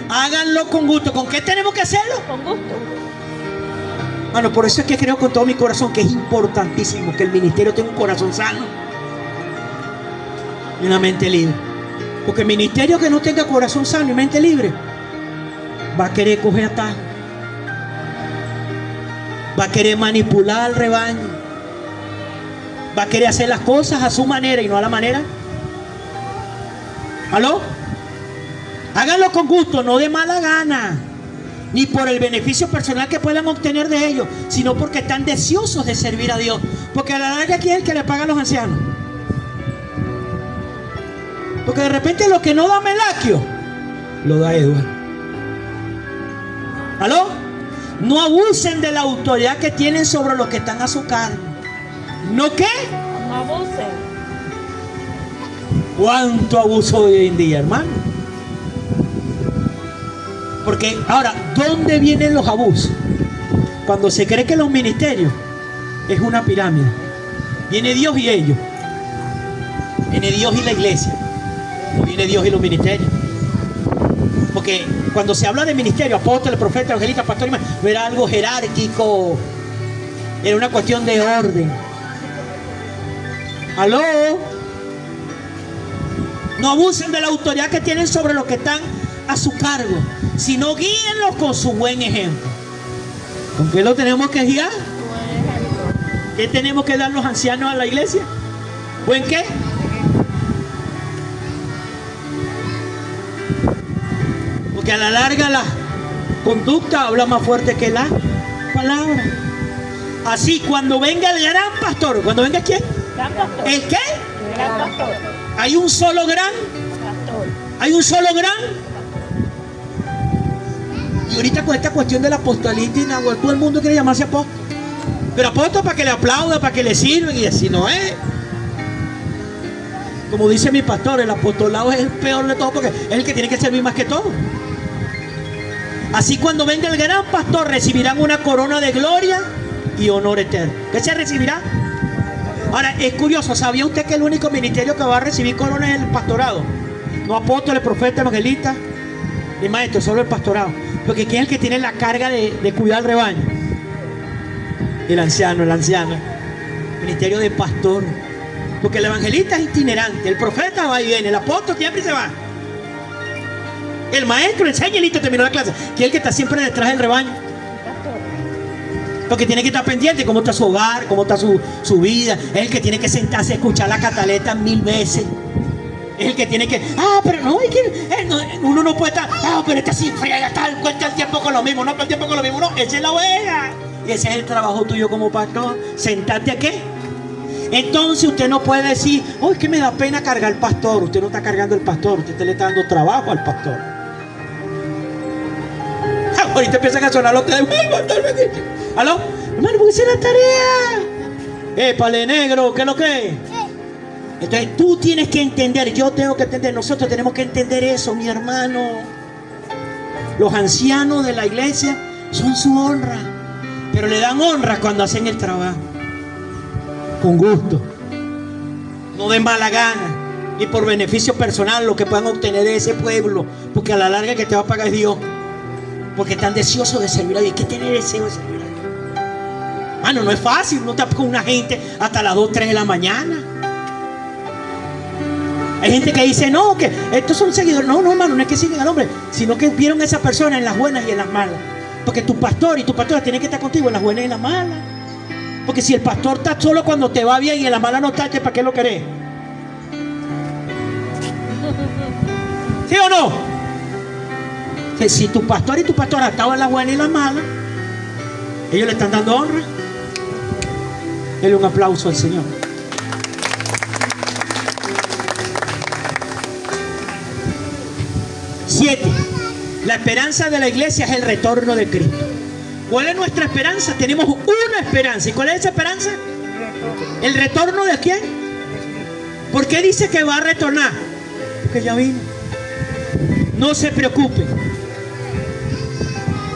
Háganlo con gusto. ¿Con qué tenemos que hacerlo? Con gusto. Bueno, por eso es que creo con todo mi corazón que es importantísimo que el ministerio tenga un corazón sano y una mente libre. Porque el ministerio que no tenga corazón sano y mente libre va a querer coger atajos, va a querer manipular al rebaño, va a querer hacer las cosas a su manera y no a la manera. ¿Aló? Háganlo con gusto, no de mala gana, ni por el beneficio personal que puedan obtener de ellos, sino porque están deseosos de servir a Dios. Porque a la larga, ¿quién es el que le paga a los ancianos? Porque de repente lo que no da Melakio, lo da Edward. ¿Aló? No abusen de la autoridad que tienen sobre los que están a su cargo. ¿No qué? No abusen. ¿Cuánto abuso hoy en día, hermano? Porque ahora, ¿dónde vienen los abusos? Cuando se cree que los ministerios es una pirámide. Viene Dios y ellos. Viene Dios y la iglesia. No viene Dios y los ministerios. Porque cuando se habla de ministerio, apóstol, profeta, evangelista, pastor, no era algo jerárquico. Era una cuestión de orden. ¿Aló? No abusen de la autoridad que tienen sobre los que están a su cargo, sino guíenlos con su buen ejemplo. ¿Con qué lo tenemos que guiar? Buen ejemplo. ¿Qué tenemos que dar los ancianos a la iglesia? ¿Buen qué? Porque a la larga la conducta habla más fuerte que la palabra. Así, cuando venga el gran pastor, ¿cuando venga quién? Gran pastor. ¿El qué? Gran pastor. ¿Hay un solo gran? Pastor. ¿Hay un solo gran? Y ahorita con esta cuestión del apostolito, todo el mundo quiere llamarse apóstol. Pero apóstol para que le aplauda, para que le sirvan, y así no es. Como dice mi pastor, el apostolado es el peor de todo porque es el que tiene que servir más que todo. Así cuando venga el gran pastor recibirán una corona de gloria y honor eterno. ¿Qué se recibirá? Ahora, es curioso, ¿sabía usted que el único ministerio que va a recibir corona es el pastorado? No apóstoles, profetas, evangelistas ni maestros, solo el pastorado. Porque ¿quién es el que tiene la carga de cuidar el rebaño? El anciano, el anciano. Ministerio de pastor. Porque el evangelista es itinerante, el profeta va y viene, el apóstol siempre se va. El maestro enseña y listo, terminó la clase. ¿Quién es el que está siempre detrás del rebaño? Porque tiene que estar pendiente cómo está su hogar, cómo está su vida. Es el que tiene que sentarse a escuchar la cataleta 1000 veces. Es el que tiene que, pero no, uno no puede estar, pero este sí fría, ya está el tiempo con lo mismo, no, todo el tiempo con lo mismo, no, esa es la oveja. Y ese es el trabajo tuyo como pastor, sentarte aquí. Entonces usted no puede decir, es que me da pena cargar al pastor. Usted no está cargando al pastor, usted le está dando trabajo al pastor. Ahorita empiezan a sonar los teléfonos. ¿Aló? Hermano, ¿por qué es la tarea? Épale, negro, ¿qué es lo que es? Entonces tú tienes que entender, yo tengo que entender, nosotros tenemos que entender eso, mi hermano. Los ancianos de la iglesia son su honra, pero le dan honra cuando hacen el trabajo con gusto, no de mala gana, ni por beneficio personal lo que puedan obtener de ese pueblo, porque a la larga que te va a pagar es Dios, porque están deseosos de servir a Dios. Hay que tener deseo de servir a Dios. Mano, no es fácil, no está con una gente hasta las 2, 3 de la mañana. Hay gente que dice, no, que estos son seguidores. No, hermano, no es que siguen al hombre, sino que vieron a esa persona en las buenas y en las malas. Porque tu pastor y tu pastora tienen que estar contigo en las buenas y en las malas. Porque si el pastor está solo cuando te va bien y en las malas no está, ¿para qué lo querés? ¿Sí o no? Que si tu pastor y tu pastora estaban en las buenas y en las malas, ellos le están dando honra. Denle un aplauso al Señor. Siete. La esperanza de la iglesia es el retorno de Cristo. ¿Cuál es nuestra esperanza? Tenemos una esperanza. ¿Y cuál es esa esperanza? ¿El retorno de quién? ¿Por qué dice que va a retornar? Porque ya vino. No se preocupe.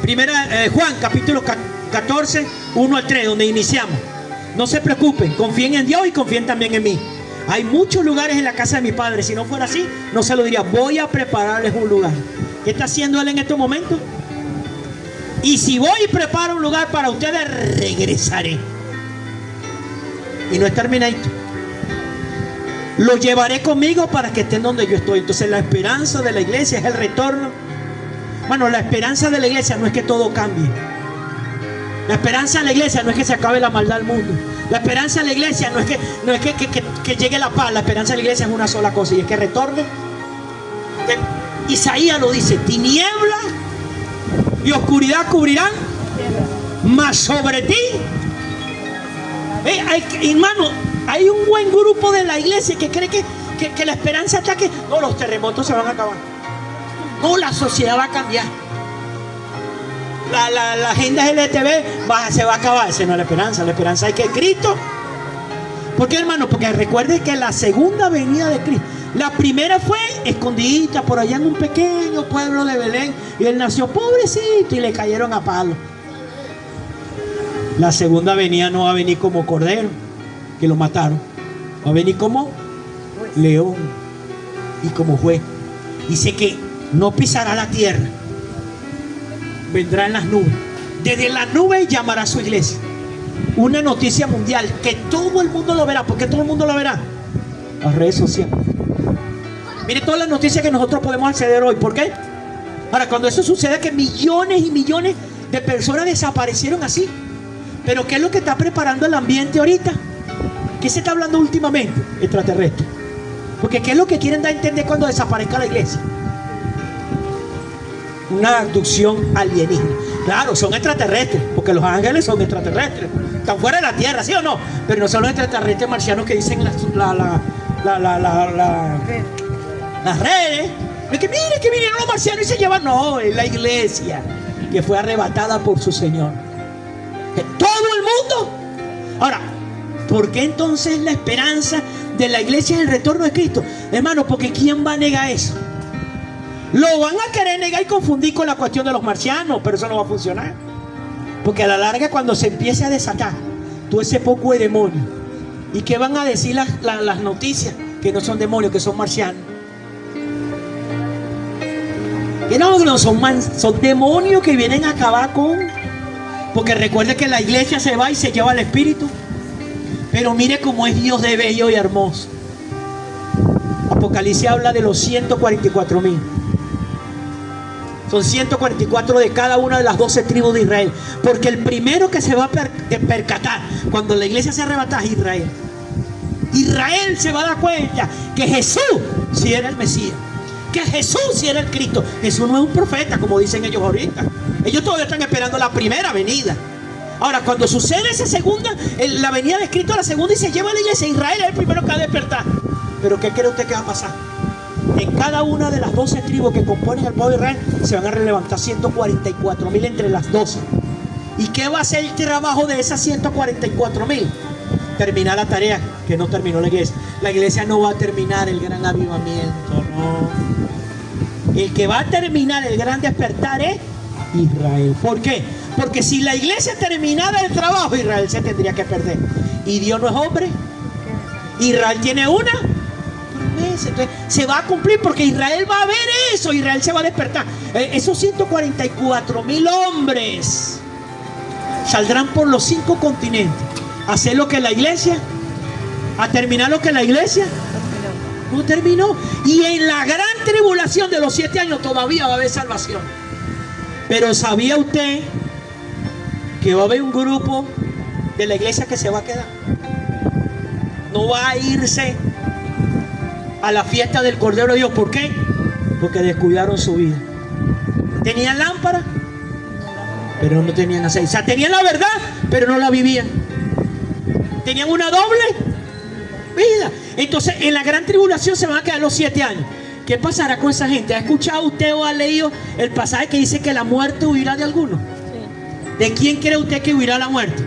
Primera Juan capítulo 14, 1 al 3, donde iniciamos. No se preocupen, confíen en Dios y confíen también en mí. Hay muchos lugares en la casa de mi padre. Si no fuera así, no se lo diría. Voy a prepararles un lugar. ¿Qué está haciendo él en estos momentos? Y si voy y preparo un lugar para ustedes, regresaré. Y no es terminadito. Lo llevaré conmigo para que estén donde yo estoy. Entonces la esperanza de la iglesia es el retorno. Bueno, la esperanza de la iglesia no es que todo cambie. La esperanza de la iglesia no es que se acabe la maldad del mundo. La esperanza de la iglesia no es que llegue la paz. La esperanza de la iglesia es una sola cosa, y es que retorne. Isaías lo dice: tiniebla y oscuridad cubrirán, mas sobre ti. Hermano, hay un buen grupo de la iglesia que cree que la esperanza está que no, los terremotos se van a acabar. No, la sociedad va a cambiar. La agenda LTV se va a acabar. Esa no es la esperanza. La esperanza es que Cristo. ¿Por qué, hermano? Porque recuerde que la segunda venida de Cristo, La primera fue escondidita por allá en un pequeño pueblo de Belén. Y él nació pobrecito y le cayeron a palo. La segunda venida no va a venir como cordero, que lo mataron. Va a venir como león y como juez. Dice que no pisará la tierra, vendrá en las nubes. Desde las nubes llamará a su iglesia. Una noticia mundial que todo el mundo lo verá. ¿Por qué todo el mundo lo verá? Las redes sociales. Mire todas las noticias que nosotros podemos acceder hoy. ¿Por qué? Ahora, cuando eso sucede, que millones y millones de personas desaparecieron así. Pero ¿qué es lo que está preparando el ambiente ahorita? ¿Qué se está hablando últimamente? Extraterrestre. Porque ¿qué es lo que quieren dar a entender cuando desaparezca la iglesia? Una abducción alienígena. Claro, son extraterrestres, porque los ángeles son extraterrestres. Están fuera de la tierra, ¿sí o no? Pero no son los extraterrestres marcianos que dicen las redes. Es que mire que vinieron los marcianos y se llevan. No, es la iglesia que fue arrebatada por su Señor. Todo el mundo. Ahora, ¿por qué entonces la esperanza de la iglesia es el retorno de Cristo? Hermano, porque ¿quién va a negar eso? Lo van a querer negar y confundir con la cuestión de los marcianos, pero eso no va a funcionar. Porque a la larga, cuando se empiece a desatar todo ese poco de demonio, ¿y qué van a decir las noticias? Que no son demonios, que son marcianos. Que no son demonios que vienen a acabar con... Porque recuerde que la iglesia se va y se lleva al espíritu. Pero mire cómo es Dios de bello y hermoso. Apocalipsis habla de los 144,000. Son 144 de cada una de las 12 tribus de Israel. Porque el primero que se va a percatar cuando la iglesia se arrebata es Israel. Israel se va a dar cuenta que Jesús sí era el Mesías, que Jesús sí era el Cristo. Jesús no es un profeta, como dicen ellos ahorita. Ellos todavía están esperando la primera venida. Ahora, cuando sucede esa segunda, la venida de Cristo, la segunda, y se lleva a la iglesia, Israel es el primero que va a despertar. Pero ¿qué cree usted que va a pasar? En cada una de las 12 tribus que componen el pueblo de Israel se van a levantar 144,000 entre las 12. ¿Y qué va a ser el trabajo de esas 144,000? Terminar la tarea que no terminó la iglesia. La iglesia no va a terminar el gran avivamiento, no. El que va a terminar el gran despertar es Israel. ¿Por qué? Porque si la iglesia terminara el trabajo, Israel se tendría que perder. Y Dios no es hombre. Israel tiene una promesa. Entonces se va a cumplir, porque Israel va a ver eso. Israel se va a despertar. Esos 144,000 hombres saldrán por los 5 continentes a hacer lo que la iglesia, a terminar lo que la iglesia no terminó. Y en la gran tribulación de los 7 años todavía va a haber salvación. Pero ¿sabía usted que va a haber un grupo de la iglesia que se va a quedar? No va a irse a la fiesta del Cordero de Dios. ¿Por qué? Porque descuidaron su vida. Tenían lámpara, pero no tenían aceite. O sea, tenían la verdad, pero no la vivían. Tenían una doble vida. Entonces, en la gran tribulación se van a quedar los 7 años. ¿Qué pasará con esa gente? ¿Ha escuchado usted o ha leído el pasaje que dice que la muerte huirá de alguno? Sí. ¿De quién cree usted que huirá la muerte?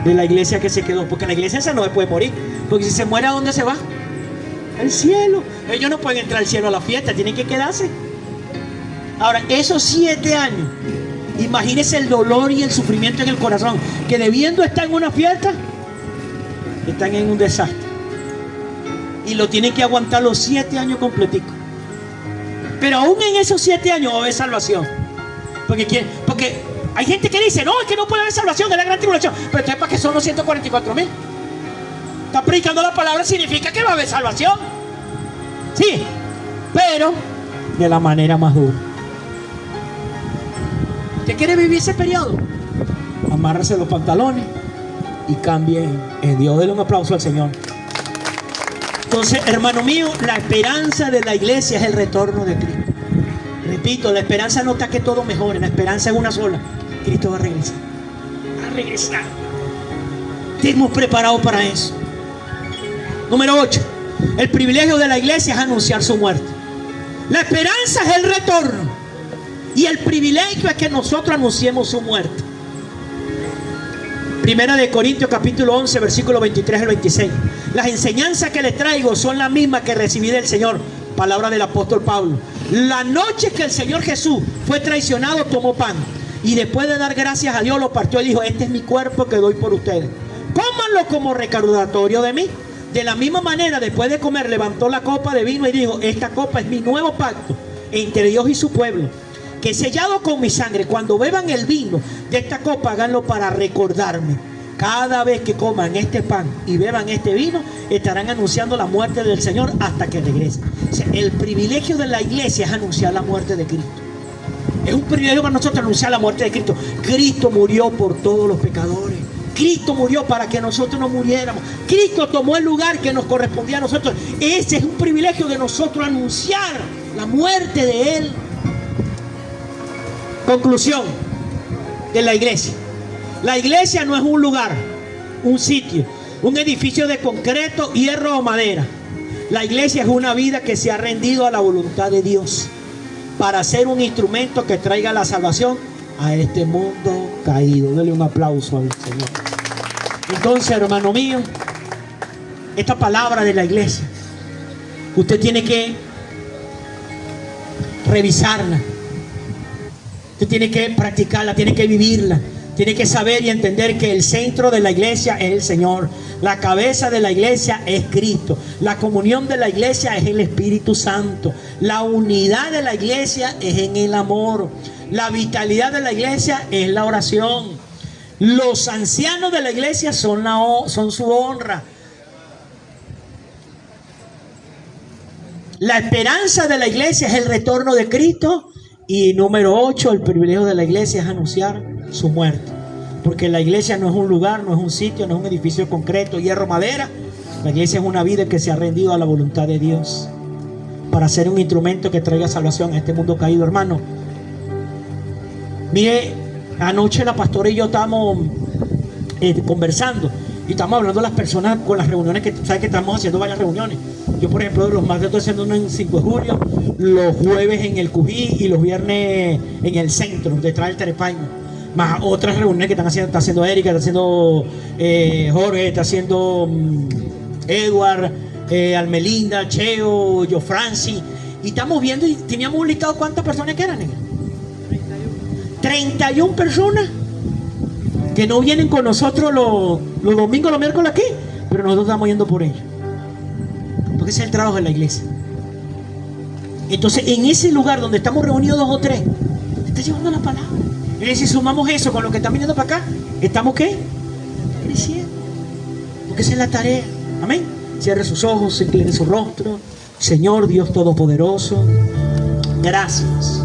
De la iglesia que se quedó. Porque la iglesia esa no se puede morir. Porque si se muere, ¿a dónde se va? Al cielo. Ellos no pueden entrar al cielo a la fiesta, tienen que quedarse. Ahora, esos 7 años, imagínese el dolor y el sufrimiento en el corazón, que debiendo estar en una fiesta, están en un desastre. Y lo tienen que aguantar los 7 años completicos. Pero aún en esos 7 años va a haber salvación. Porque hay gente que dice, no, es que no puede haber salvación de la gran tribulación. Pero entonces, ¿para qué son los 144,000? Está predicando la palabra, significa que va a haber salvación. Sí, pero de la manera más dura. ¿Usted quiere vivir ese periodo? Amárrese los pantalones y cambie en Dios. Denle un aplauso al Señor. Entonces, hermano mío, la esperanza de la iglesia es el retorno de Cristo. Repito, la esperanza no está que todo mejore, la esperanza es una sola: Cristo va a regresar. Va a regresar. Estemos preparados para eso. Número 8. El privilegio de la iglesia es anunciar su muerte. La esperanza es el retorno, y el privilegio es que nosotros anunciemos su muerte. Primera de Corintios capítulo 11, versículo 23 al 26. Las enseñanzas que les traigo son las mismas que recibí del Señor. Palabra del apóstol Pablo. La noche que el Señor Jesús fue traicionado, tomó pan y después de dar gracias a Dios lo partió y dijo: este es mi cuerpo que doy por ustedes, cómanlo como recordatorio de mí. De la misma manera, después de comer, levantó la copa de vino y dijo: esta copa es mi nuevo pacto entre Dios y su pueblo, que he sellado con mi sangre. Cuando beban el vino de esta copa, háganlo para recordarme. Cada vez que coman este pan y beban este vino, estarán anunciando la muerte del Señor hasta que regrese. O sea, el privilegio de la iglesia es anunciar la muerte de Cristo. Es un privilegio para nosotros anunciar la muerte de Cristo. Cristo murió por todos los pecadores. Cristo murió para que nosotros no muriéramos. Cristo tomó el lugar que nos correspondía a nosotros. Ese es un privilegio de nosotros, anunciar la muerte de Él. Conclusión de la iglesia. La iglesia no es un lugar, un sitio, un edificio de concreto, hierro o madera. La iglesia es una vida que se ha rendido a la voluntad de Dios para ser un instrumento que traiga la salvación a este mundo caído. Dele un aplauso al Señor. Entonces, hermano mío, esta palabra de la iglesia, usted tiene que revisarla. Usted tiene que practicarla, tiene que vivirla. Tiene que saber y entender que el centro de la iglesia es el Señor. La cabeza de la iglesia es Cristo. La comunión de la iglesia es el Espíritu Santo. La unidad de la iglesia es en el amor. La vitalidad de la iglesia es la oración. Los ancianos de la iglesia son su honra. La esperanza de la iglesia es el retorno de Cristo. Y número 8, el privilegio de la iglesia es anunciar su muerte. Porque la iglesia no es un lugar, no es un sitio, no es un edificio concreto, hierro, madera. La iglesia es una vida que se ha rendido a la voluntad de Dios para ser un instrumento que traiga salvación a este mundo caído, hermano. Mire, anoche la pastora y yo estábamos conversando y estamos hablando de las personas con las reuniones que sabes que estamos haciendo varias reuniones. Yo, por ejemplo, los martes estoy haciendo uno en 5 de julio, los jueves en el Cují y los viernes en el centro, detrás del Terepaimo. Más otras reuniones que está haciendo Erika, está haciendo Jorge, está haciendo Edward, Almelinda, Cheo, yo, Franci. Y estamos viendo y teníamos un listado cuántas personas que eran. 31 personas que no vienen con nosotros los domingos, los miércoles aquí, pero nosotros estamos yendo por ellos. Porque ese es el trabajo de la iglesia. Entonces, en ese lugar donde estamos reunidos 2 o 3, está llevando la palabra. Y si sumamos eso con lo que están viniendo para acá, ¿estamos qué? Creciendo. Porque esa es la tarea. Amén. Cierre sus ojos, incline su rostro. Señor Dios Todopoderoso, gracias.